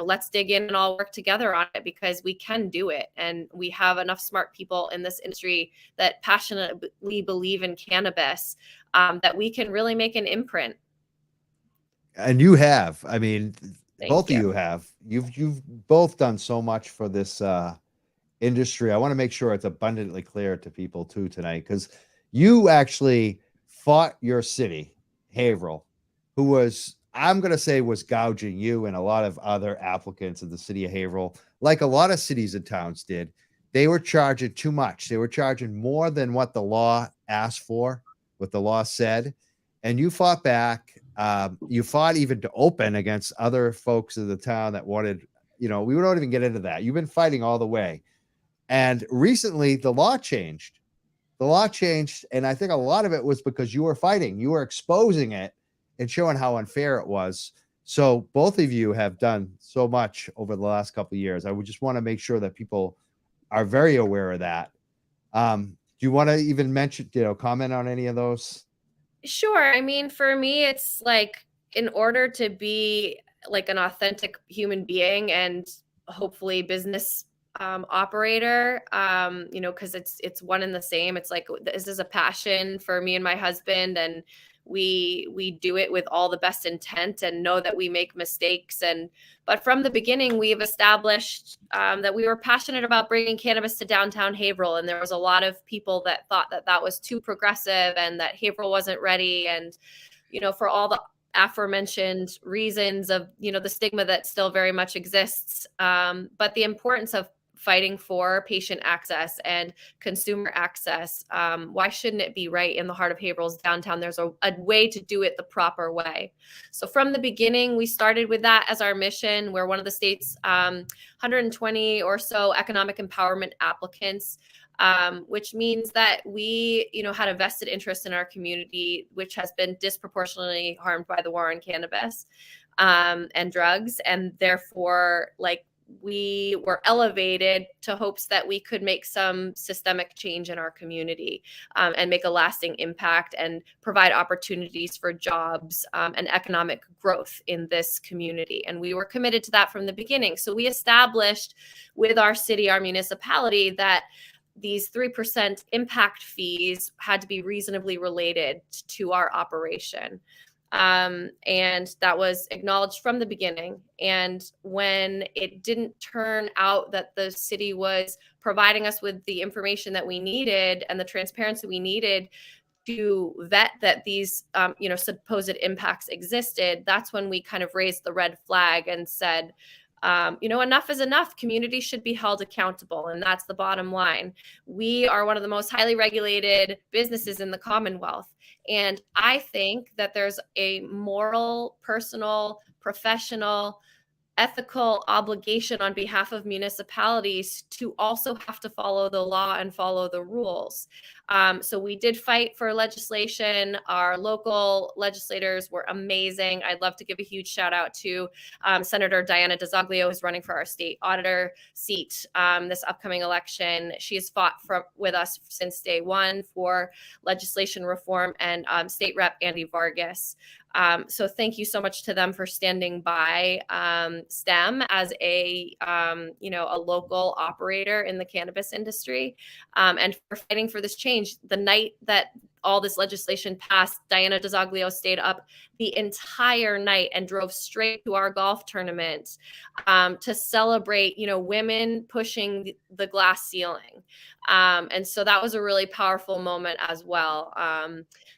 D: let's dig in and all work together on it, because we can do it. And we have enough smart people in this industry that passionately believe in cannabis, that we can really make an imprint.
B: And you have, I mean,
D: Thank
B: both
D: you.
B: of you have. You've both done so much for this industry. I want to make sure it's abundantly clear to people too tonight, because you actually fought your city, Haverhill, who was, I'm going to say, was gouging you and a lot of other applicants of the city of Haverhill, like a lot of cities and towns did. They were charging too much. They were charging more than what the law asked for, what the law said. And you fought back. You fought even to open against other folks in the town that wanted, we don't even get into that. You've been fighting all the way. And recently the law changed. And I think a lot of it was because you were fighting, you were exposing it and showing how unfair it was. So both of you have done so much over the last couple of years. I would just want to make sure that people are very aware of that. Do you want to even mention, comment on any of those?
D: Sure. I mean, for me, it's like, in order to be like an authentic human being and hopefully business operator, because it's one and the same. It's like, this is a passion for me and my husband, and we do it with all the best intent and know that we make mistakes. But from the beginning, we've established that we were passionate about bringing cannabis to downtown Haverhill. And there was a lot of people that thought that that was too progressive and that Haverhill wasn't ready. And, for all the aforementioned reasons of, the stigma that still very much exists. But the importance of fighting for patient access and consumer access. Why shouldn't it be right in the heart of Haverhill's downtown? There's a way to do it the proper way. So from the beginning, we started with that as our mission. We're one of the state's 120 or so economic empowerment applicants, which means that we, had a vested interest in our community, which has been disproportionately harmed by the war on cannabis and drugs. And therefore, like, we were elevated to hopes that we could make some systemic change in our community, and make a lasting impact and provide opportunities for jobs, and economic growth in this community. And we were committed to that from the beginning. So we established with our city, our municipality, that these 3% impact fees had to be reasonably related to our operation. And that was acknowledged from the beginning. And when it didn't turn out that the city was providing us with the information that we needed and the transparency we needed to vet that these, supposed impacts existed, that's when we kind of raised the red flag and said, enough is enough. Communities should be held accountable. And that's the bottom line. We are one of the most highly regulated businesses in the Commonwealth. And I think that there's a moral, personal, professional, ethical obligation on behalf of municipalities to also have to follow the law and follow the rules. So we did fight for legislation. Our local legislators were amazing. I'd love to give a huge shout out to Senator Diana DeZoglio, who's running for our state auditor seat this upcoming election. She has fought with us since day one for legislation reform, and State Rep Andy Vargas. So thank you so much to them for standing by STEM as a local operator in the cannabis industry, and for fighting for this change. The night that all this legislation passed, Diana DeZoglio stayed up the entire night and drove straight to our golf tournament to celebrate, women pushing the glass ceiling. And so that was a really powerful moment as well.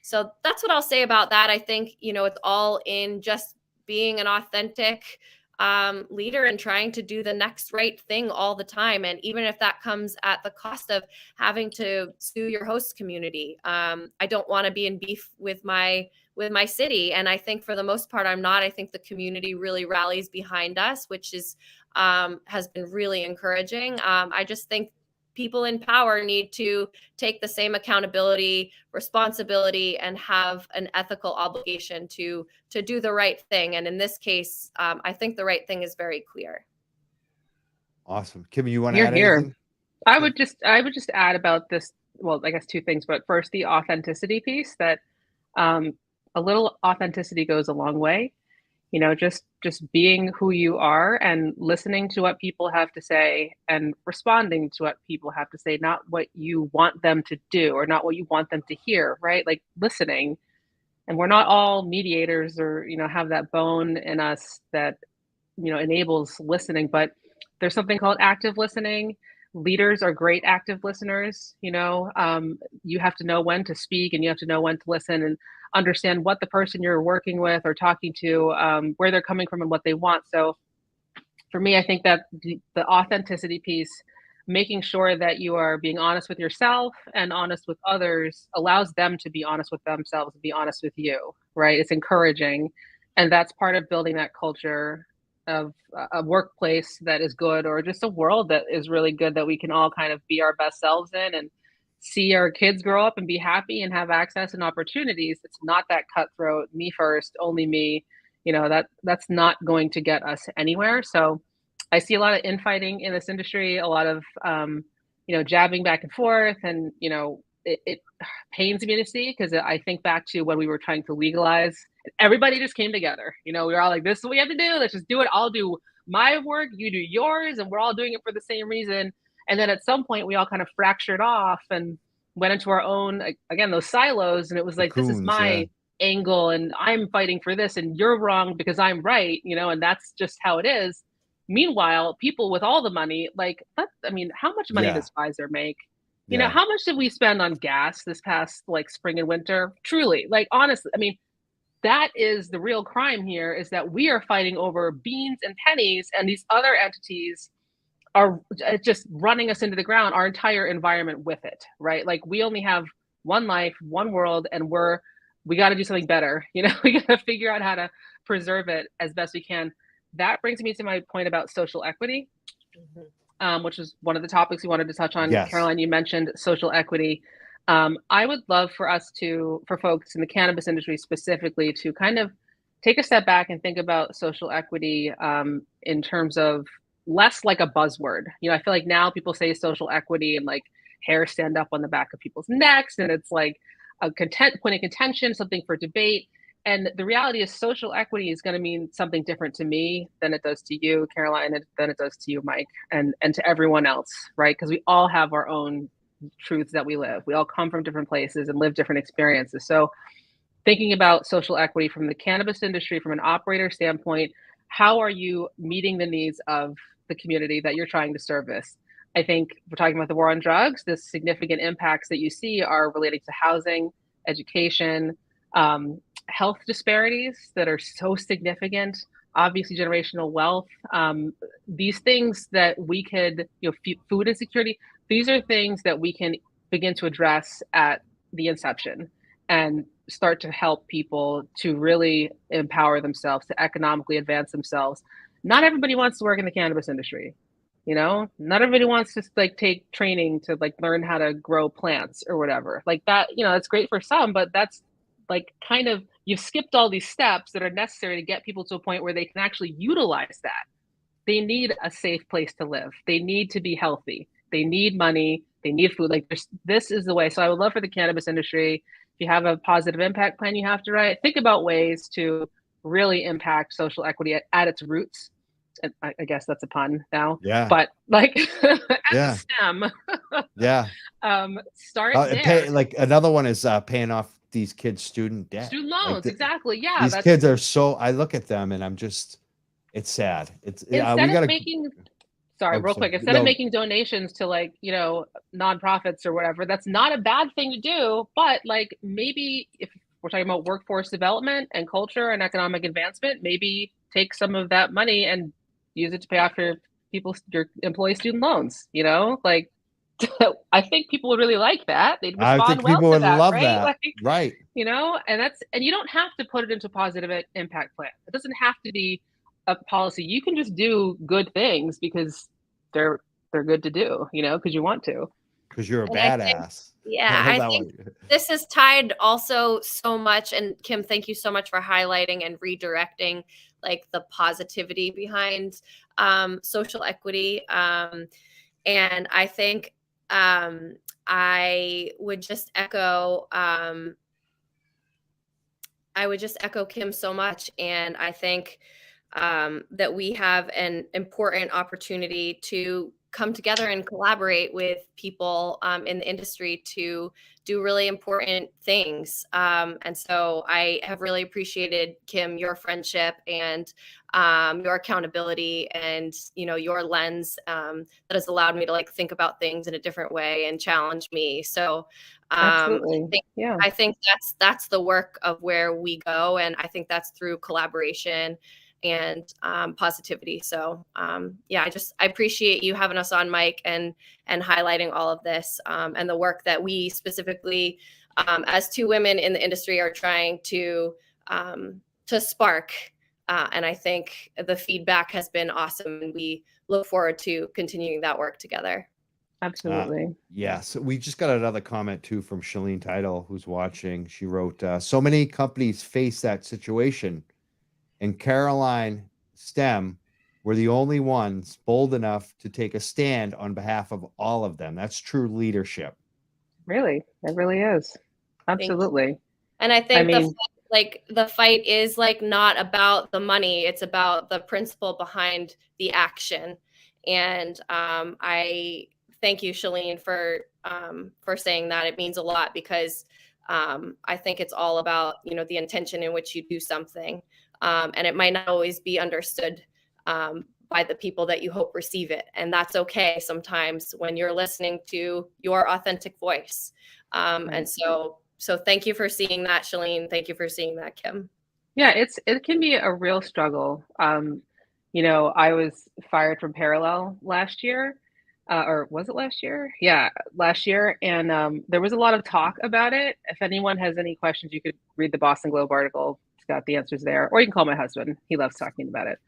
D: So that's what I'll say about that. I think, it's all in just being an authentic leader and trying to do the next right thing all the time. And even if that comes at the cost of having to sue your host community, I don't want to be in beef with my city. And I think for the most part, I'm not. I think the community really rallies behind us, which is has been really encouraging. I just think people in power need to take the same accountability, responsibility, and have an ethical obligation to do the right thing. And in this case, I think the right thing is very clear.
B: Awesome. Kim, you want to add
C: Here.
B: anything?
C: I would just add about this. Well, I guess two things, but first, the authenticity piece, that a little authenticity goes a long way. Just being who you are and listening to what people have to say and responding to what people have to say, not what you want them to do or not what you want them to hear, right? Like listening. And we're not all mediators or, have that bone in us that, enables listening, but there's something called active listening. Leaders are great active listeners. You have to know when to speak and you have to know when to listen and understand what the person you're working with or talking to, where they're coming from and what they want. So for me, I think that the authenticity piece, making sure that you are being honest with yourself and honest with others, allows them to be honest with themselves and be honest with you, right? It's encouraging. And that's part of building that culture of a workplace that is good, or just a world that is really good, that we can all kind of be our best selves in and see our kids grow up and be happy and have access and opportunities. It's not that cutthroat, me first, only me, that's not going to get us anywhere. So I see a lot of infighting in this industry, a lot of, jabbing back and forth. And, it pains me to see, because I think back to when we were trying to legalize, everybody just came together. We were all like, this is what we have to do. Let's just do it. I'll do my work, you do yours. And we're all doing it for the same reason. And then at some point we all kind of fractured off and went into our own, again, those silos. And it was like, this is my angle and I'm fighting for this and you're wrong because I'm right, and that's just how it is. Meanwhile, people with all the money, how much money does Pfizer make? How much did we spend on gas this past spring and winter? Truly, honestly, that is the real crime here, is that we are fighting over beans and pennies, and these other entities are just running us into the ground, our entire environment with it, right? We only have one life, one world, and we got to do something better. We got to figure out how to preserve it as best we can. That brings me to my point about social equity, which is one of the topics we wanted to touch on. Yes. Caroline, you mentioned social equity. I would love for folks in the cannabis industry specifically, to kind of take a step back and think about social equity in terms of less like a buzzword. You know, I feel like now people say social equity and like hair stand up on the back of people's necks, and it's like a point of contention, something for debate. And the reality is social equity is going to mean something different to me than it does to you, Caroline, and than it does to you, Mike, and to everyone else, right? Because we all have our own truths that we live. We all come from different places and live different experiences. So thinking about social equity from the cannabis industry, from an operator standpoint, how are you meeting the needs of the community that you're trying to service? I think we're talking about the war on drugs. The significant impacts that you see are related to housing, education, health disparities that are so significant, obviously generational wealth. These things that we could, food insecurity, these are things that we can begin to address at the inception and start to help people to really empower themselves, to economically advance themselves. Not everybody wants to work in the cannabis industry. Not everybody wants to like take training to like learn how to grow plants or whatever like that. It's great for some, but that's like kind of, you've skipped all these steps that are necessary to get people to a point where they can actually utilize that. They need a safe place to live. They need to be healthy. They need money. They need food. Like this is the way. So I would love for the cannabis industry, if you have a positive impact plan you have to write, think about ways to really impact social equity at its roots. And I guess that's a pun now.
B: Yeah.
C: But like at
B: Yeah.
C: the stem.
B: Yeah.
C: Start there.
B: Like another one is paying off these kids' student debt.
C: Student loans,
B: like
C: exactly. Yeah.
B: These kids are so, I look at them and I'm just, it's sad. It's
C: instead of making, real quick, instead of making donations to like, nonprofits or whatever, that's not a bad thing to do. But like maybe if we're talking about workforce development and culture and economic advancement, maybe take some of that money and use it to pay off your employee student loans, like I think people would really like that. They'd respond
B: I think
C: well
B: people
C: to
B: would
C: that,
B: love
C: right?
B: that.
C: Like,
B: right.
C: And you don't have to put it into a positive impact plan. It doesn't have to be a policy. You can just do good things because they're good to do, because you want to.
B: Because you're a badass.
D: I think this is tied also so much. And Kim, thank you so much for highlighting and redirecting like the positivity behind social equity. And I think I would just echo Kim so much. And I think that we have an important opportunity to come together and collaborate with people in the industry to do really important things. And so I have really appreciated, Kim, your friendship and your accountability and, your lens that has allowed me to like think about things in a different way and challenge me. So
C: absolutely.
D: I think that's the work of where we go. And I think that's through collaboration and positivity. So I appreciate you having us on, Mike, and highlighting all of this and the work that we specifically as two women in the industry are trying to spark. And I think the feedback has been awesome, and we look forward to continuing that work together.
C: Absolutely.
B: So we just got another comment too from Shalene Title, who's watching. She wrote, so many companies face that situation, and Caroline Stem were the only ones bold enough to take a stand on behalf of all of them. That's true leadership.
C: Really, it really is. Absolutely.
D: And I think the fight is like not about the money; it's about the principle behind the action. And I thank you, Shalene, for saying that. It means a lot because I think it's all about the intention in which you do something. And it might not always be understood by the people that you hope receive it. And that's okay sometimes when you're listening to your authentic voice. And so thank you for seeing that, Shalene. Thank you for seeing that, Kim.
C: Yeah, it can be a real struggle. I was fired from Parallel last year. Or was it last year? Yeah, last year. And there was a lot of talk about it. If anyone has any questions, you could read the Boston Globe article. It's got the answers there. Or you can call my husband. He loves talking about it.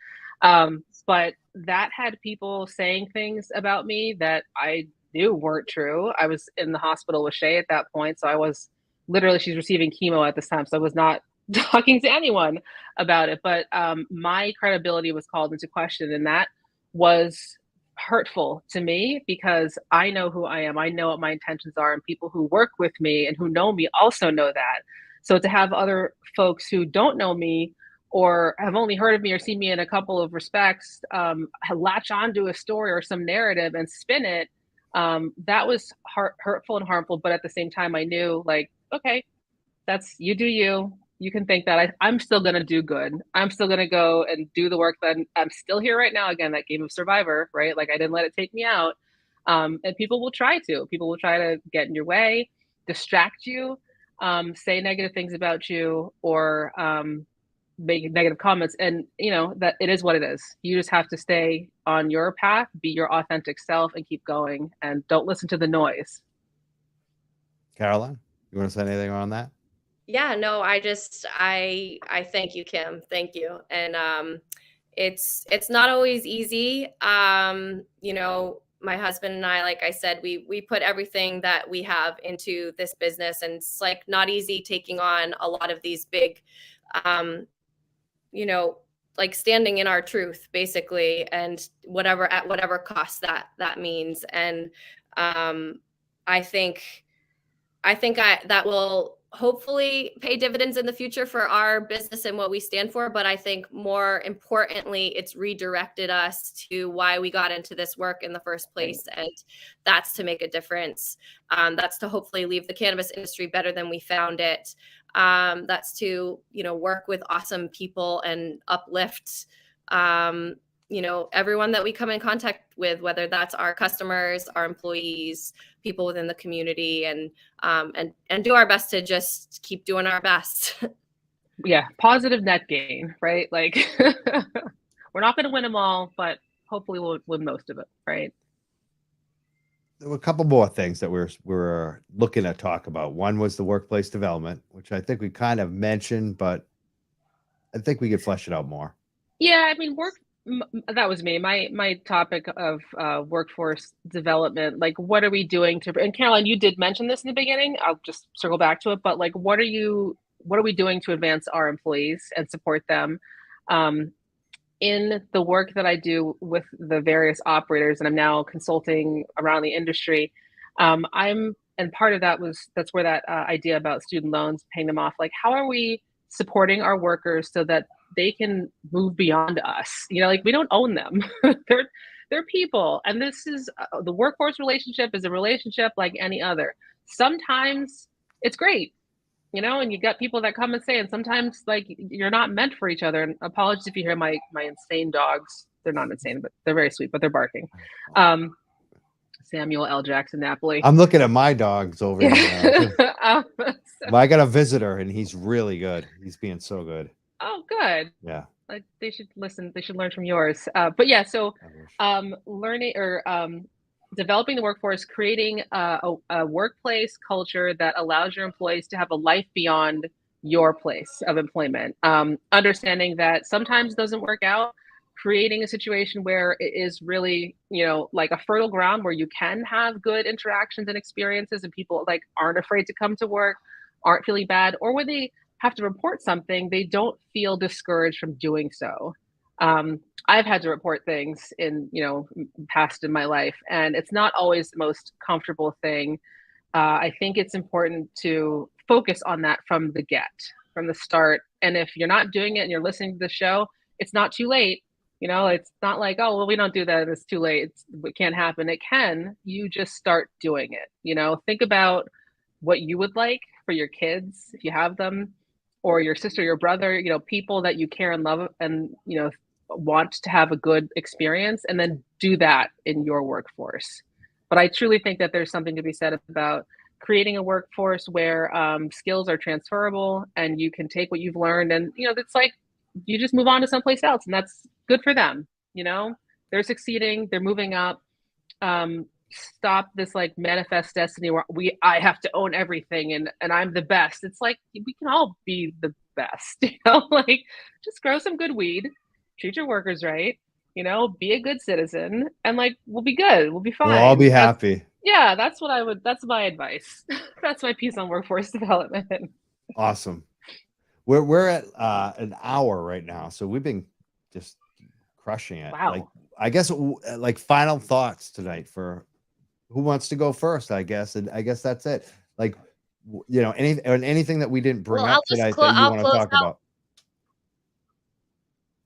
C: But that had people saying things about me that I knew weren't true. I was in the hospital with Shay at that point. So I was literally, she's receiving chemo at this time. So I was not talking to anyone about it. But my credibility was called into question. And that was hurtful to me because I know who I am. I know what my intentions are, and people who work with me and who know me also know that. So to have other folks who don't know me or have only heard of me or seen me in a couple of respects latch onto a story or some narrative and spin it, that was hurtful and harmful. But at the same time, I knew, like, okay, that's you do you. You can think that I'm still going to do good. I'm still going to go and do the work that I'm still here right now. Again, that game of survivor, right? Like I didn't let it take me out. And people will try to. People will try to get in your way, distract you, say negative things about you, or make negative comments. And that it is what it is. You just have to stay on your path, be your authentic self, and keep going. And don't listen to the noise.
B: Caroline, you want to say anything on that?
D: Yeah, no, I thank you, Kim. Thank you. And it's not always easy. My husband and I, like I said, we put everything that we have into this business, and it's like not easy taking on a lot of these big like standing in our truth, basically, and at whatever cost that means. And I think that will hopefully pay dividends in the future for our business and what we stand for. But I think more importantly, it's redirected us to why we got into this work in the first place. And that's to make a difference. That's to hopefully leave the cannabis industry better than we found it. That's to, work with awesome people and uplift, everyone that we come in contact with, whether that's our customers, our employees, people within the community, and do our best to just keep doing our best.
C: Yeah, positive net gain, right? Like we're not going to win them all, but hopefully we'll win most of it, right?
B: There were a couple more things that we're looking to talk about. One was the workplace development, which I think we kind of mentioned, but I think we could flesh it out more.
C: Yeah, I mean, that was me. My topic of workforce development, like what are we doing and Caroline, you did mention this in the beginning. I'll just circle back to it, but like what are we doing to advance our employees and support them in the work that I do with the various operators, and I'm now consulting around the industry. And part of that's where that idea about student loans, paying them off, like how are we supporting our workers so that they can move beyond us? Like we don't own them. they're people, and this is the workforce relationship is a relationship like any other. Sometimes it's great, and you got people that come and stay, and sometimes like you're not meant for each other. And apologies if you hear my insane dogs. They're not insane, but they're very sweet, but they're barking. Samuel L. Jackson Napoli.
B: I'm looking at my dogs over here. I got a visitor, and he's really good. He's being so good.
C: Oh, good.
B: Yeah.
C: They should listen. They should learn from yours. But yeah, so learning or developing the workforce, creating a workplace culture that allows your employees to have a life beyond your place of employment. Understanding that sometimes it doesn't work out, creating a situation where it is really, like a fertile ground where you can have good interactions and experiences, and people like aren't afraid to come to work, aren't feeling bad, or when they have to report something, they don't feel discouraged from doing so. I've had to report things in, past in my life, and it's not always the most comfortable thing. I think it's important to focus on that from the start. And if you're not doing it and you're listening to the show, it's not too late. It's not like, oh, well, we don't do that, it's too late, it can't happen. It can. You just start doing it. Think about what you would like for your kids, if you have them, or your sister, your brother, people that you care and love and, want to have a good experience, and then do that in your workforce. But I truly think that there's something to be said about creating a workforce where skills are transferable and you can take what you've learned, and, it's like you just move on to someplace else, and that's good for them. They're succeeding, they're moving up. Stop this like manifest destiny where I have to own everything and I'm the best. It's like we can all be the best, like just grow some good weed, treat your workers right, be a good citizen, and like we'll be good, we'll be fine,
B: we'll all be happy.
C: That's my advice. That's my piece on workforce development.
B: Awesome. We're at an hour right now, so we've been just crushing it.
C: Wow.
B: Like I guess like final thoughts tonight for who wants to go first, I guess. And I guess that's it. Like, you know, anything that we didn't bring up tonight that you want to talk about.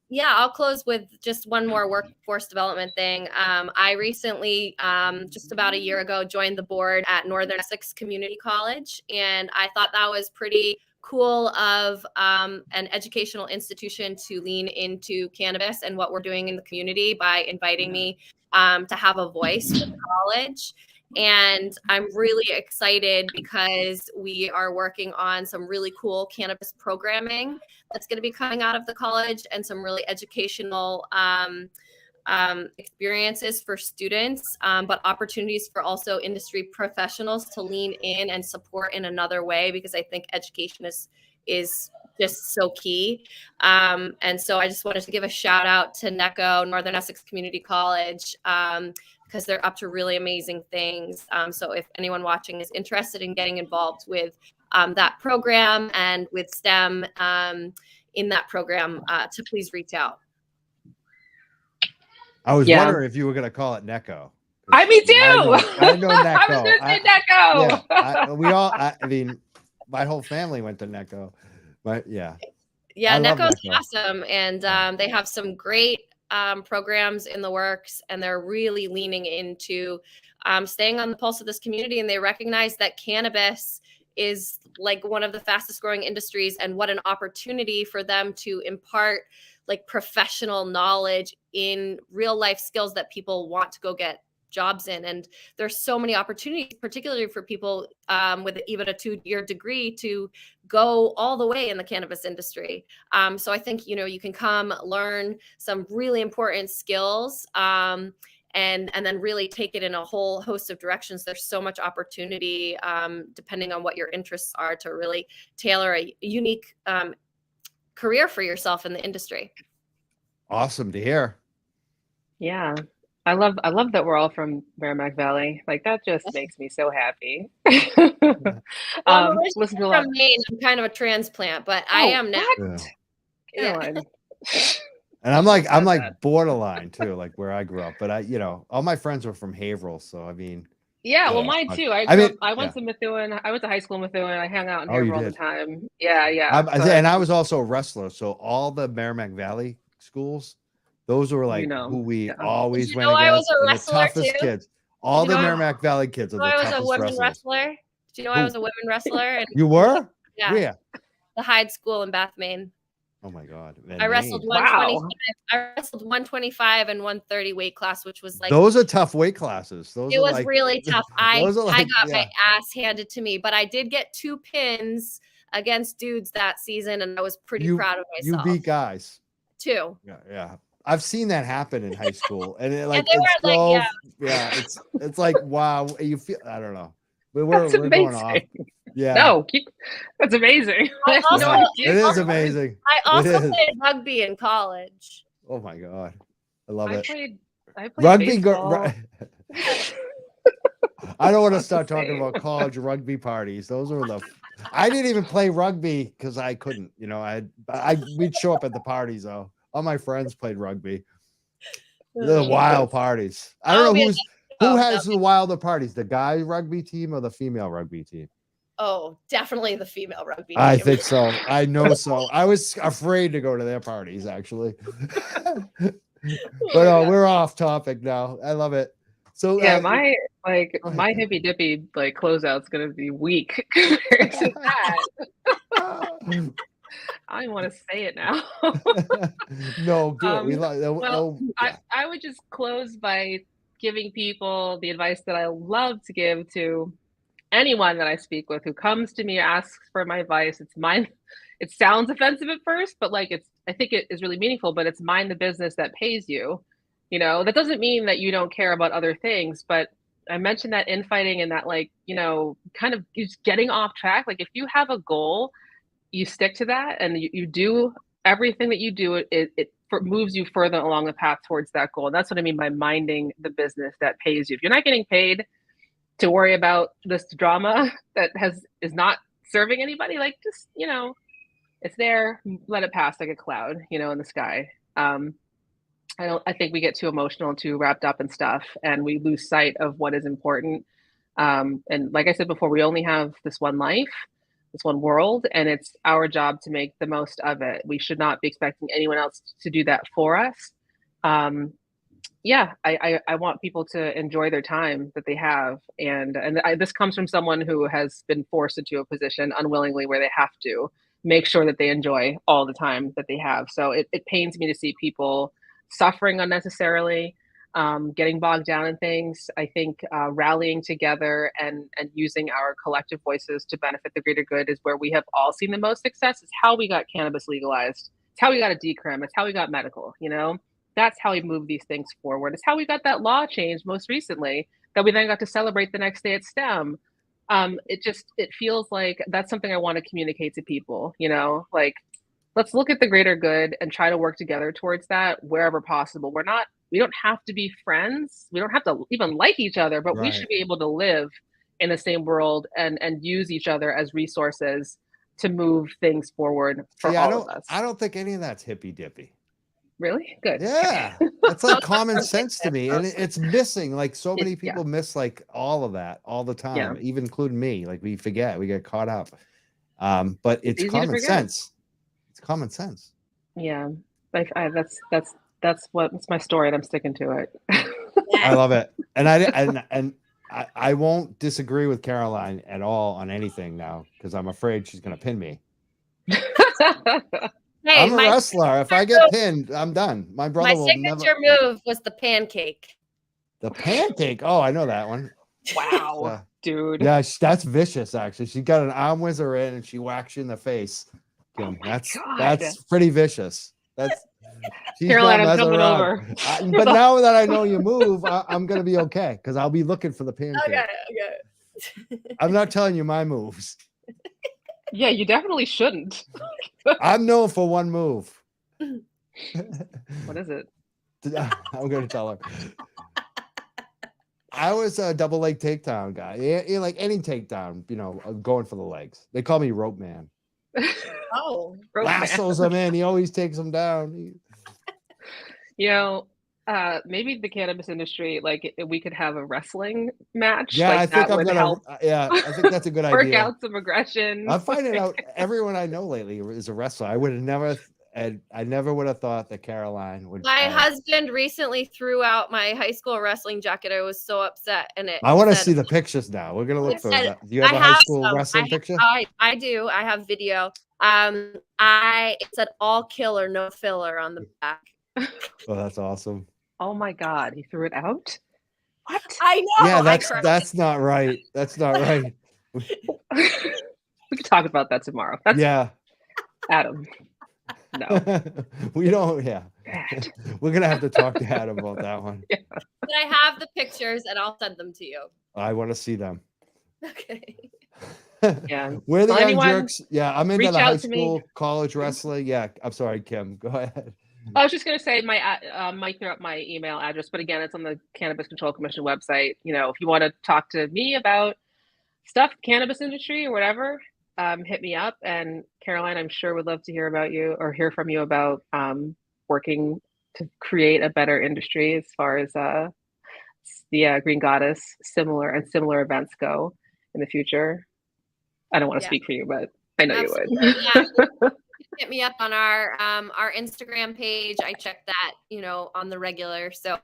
D: Yeah, I'll close with just one more workforce development thing. I recently, just about a year ago, joined the board at Northern Essex Community College, and I thought that was pretty cool of an educational institution to lean into cannabis and what we're doing in the community by inviting me to have a voice for the college. And I'm really excited because we are working on some really cool cannabis programming that's going to be coming out of the college, and some really educational experiences for students, but opportunities for also industry professionals to lean in and support in another way, because I think education is just so key. And so I just wanted to give a shout out to NECO, Northern Essex Community College, because they're up to really amazing things. So if anyone watching is interested in getting involved with that program and with STEM in that program, to please reach out.
B: I was wondering if you were going to call it NECO.
C: Me too.
B: I know NECO.
C: I was going to say NECO.
B: Yeah, I mean, my whole family went to NECO. But yeah.
D: Yeah, NECO is awesome. And they have some great programs in the works, and they're really leaning into staying on the pulse of this community. And they recognize that cannabis is like one of the fastest growing industries, and what an opportunity for them to impart like professional knowledge in real life skills that people want to go get jobs in. And there's so many opportunities, particularly for people with even a 2-year degree, to go all the way in the cannabis industry. So I think, you know, you can come learn some really important skills, and then really take it in a whole host of directions. There's so much opportunity, depending on what your interests are, to really tailor a unique career for yourself in the industry.
B: Awesome to hear.
C: Yeah. I love that we're all from Merrimack Valley. Like, that just makes me so happy.
D: Listen to from Maine. I'm kind of a transplant, but I am now.
C: Yeah.
B: And I'm like borderline too, like where I grew up. But you know, all my friends are from Haverhill, so I mean.
C: Yeah, well, mine too. I went to Methuen. I went to high school in Methuen. I hung out in Haverhill all the time. Yeah.
B: And I was also a wrestler, so all the Merrimack Valley schools, those were like who we always went against.
D: I was a
B: wrestler, the toughest too? Kids. All the Merrimack Valley kids are the toughest wrestlers. I was a women wrestler.
D: Do you know I was a women wrestler? And
B: you were?
D: Yeah.
B: Where?
D: The Hyde School in Bath, Maine.
B: Oh my God!
D: I wrestled 125. Wow. I wrestled 125 and 130 weight class, which was like,
B: those are tough weight classes.
D: It was really tough. I got my ass handed to me, but I did get 2 pins against dudes that season, and I was pretty proud of myself.
B: You beat guys.
D: 2.
B: Yeah. I've seen that happen in high school, and it, like, it's like, wow, you feel, I don't know, we're going off. Yeah,
C: no, that's amazing.
B: It is amazing.
D: I also played rugby in college.
B: Oh my God, I love it.
C: I played
B: rugby. I don't want to start talking about college rugby parties. Those were I didn't even play rugby because I couldn't. You know, we'd show up at the parties though. All my friends played rugby. The wild parties. I don't know who has the wilder parties, the guy rugby team or the female rugby team?
D: Oh, definitely the female rugby team.
B: I think so. I know so. I was afraid to go to their parties, actually. But we're off topic now. I love it. So
C: yeah, my hippy dippy like closeout's gonna be weak compared to that. I don't want to say it now.
B: No, good.
C: I would just close by giving people the advice that I love to give to anyone that I speak with who comes to me, asks for my advice. It's mine. It sounds offensive at first, but like I think it is really meaningful, but it's mind the business that pays you. You know, that doesn't mean that you don't care about other things, but I mentioned that infighting and that, like, you know, kind of just getting off track. Like, if you have a goal, you stick to that, and you do everything that you do. It moves you further along the path towards that goal. And that's what I mean by minding the business that pays you. If you're not getting paid to worry about this drama that is not serving anybody, like, just, you know, it's there, let it pass like a cloud, you know, in the sky. I think we get too emotional and too wrapped up in stuff, and we lose sight of what is important. And like I said before, we only have this one life, this one world, and it's our job to make the most of it. We should not be expecting anyone else to do that for us. Yeah, I want people to enjoy their time that they have, and this comes from someone who has been forced into a position unwillingly where they have to make sure that they enjoy all the time that they have. So it pains me to see people suffering unnecessarily, getting bogged down in things. I think rallying together and using our collective voices to benefit the greater good is where we have all seen the most success. It's how we got cannabis legalized. It's how we got a decrim. It's how we got medical, you know? That's how we move these things forward. It's how we got that law changed most recently that we then got to celebrate the next day at STEM. It feels like that's something I want to communicate to people, you know, like let's look at the greater good and try to work together towards that wherever possible. We don't have to be friends. We don't have to even like each other, but we should be able to live in the same world and use each other as resources to move things forward for all of us.
B: I don't think any of that's hippy dippy.
C: Really? Good.
B: Yeah. It's like common sense to me. And it's missing. Like so many people miss like all of that all the time, even including me. Like we forget, we get caught up. But it's common sense. It's common sense.
C: Yeah. Like that's what's my story, and I'm sticking to it.
B: I love it. And I won't disagree with Caroline at all on anything now because I'm afraid she's gonna pin me.
D: Hey,
B: I'm a wrestler. If I get pinned, I'm done. My brother will never.
D: My signature move was the pancake.
B: The pancake. Oh, I know that one.
C: Wow, dude.
B: Yeah, that's vicious. Actually, she got an arm whizzer in and she whacks you in the face. Kim, that's pretty vicious. That's
C: Caroline, I'm coming over.
B: But now that I know you move, I'm gonna be okay because I'll be looking for the pancake.
D: Okay.
B: I'm not telling you my moves.
C: Yeah, you definitely shouldn't.
B: I'm known for one move.
C: What is it?
B: I'm going to tell her. I was a double leg takedown guy. Yeah, like any takedown, you know, going for the legs. They call me Rope Man.
D: Oh,
B: lassos him in. He always takes them down.
C: You know, maybe the cannabis industry, like we could have a wrestling match.
B: Yeah,
C: like,
B: I think
C: I'm gonna
B: help. Yeah, I think that's a good idea.
C: Work out some aggression.
B: I'm finding out everyone I know lately is a wrestler. I would have never, and I never would have thought that Caroline would.
D: My husband recently threw out my high school wrestling jacket. I was so upset, and
B: I want to see the pictures now. We're gonna look for that. Do you have a high school wrestling picture?
D: I do. I have video. It said all killer, no filler on the back.
B: Oh, that's awesome.
C: Oh my God, he threw it out? What?
D: I know.
B: Yeah, that's not right. That's not right.
C: We can talk about that tomorrow. Adam. No.
B: We don't, We're gonna have to talk to Adam about that one.
C: Yeah.
D: But I have the pictures and I'll send them to you.
B: I want to see them.
D: Okay.
C: Yeah.
B: We're the Young Jerks. Yeah, I'm into the high school, college
C: Mm-hmm.
B: wrestling. Yeah, I'm sorry, Kim. Go ahead.
C: I was just going to say Mike threw up my email address, but again, it's on the Cannabis Control Commission website. You know, if you want to talk to me about stuff, cannabis industry or whatever, hit me up. And Caroline, I'm sure would love to hear from you about working to create a better industry as far as the Green Goddess similar events go in the future. I don't want to speak for you, but I know
D: Absolutely.
C: You would.
D: Hit me up on our Instagram page. I check that, you know, on the regular. So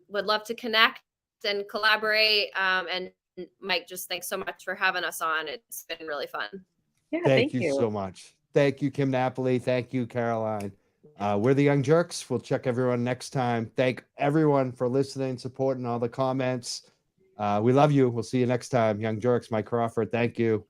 D: would love to connect and collaborate. And Mike, just thanks so much for having us on. It's been really fun.
C: Yeah,
B: thank you so much. Thank you, Kim Napoli. Thank you, Caroline. We're the Young Jerks. We'll check everyone next time. Thank everyone for listening, supporting all the comments. We love you. We'll see you next time. Young Jerks, Mike Crawford. Thank you.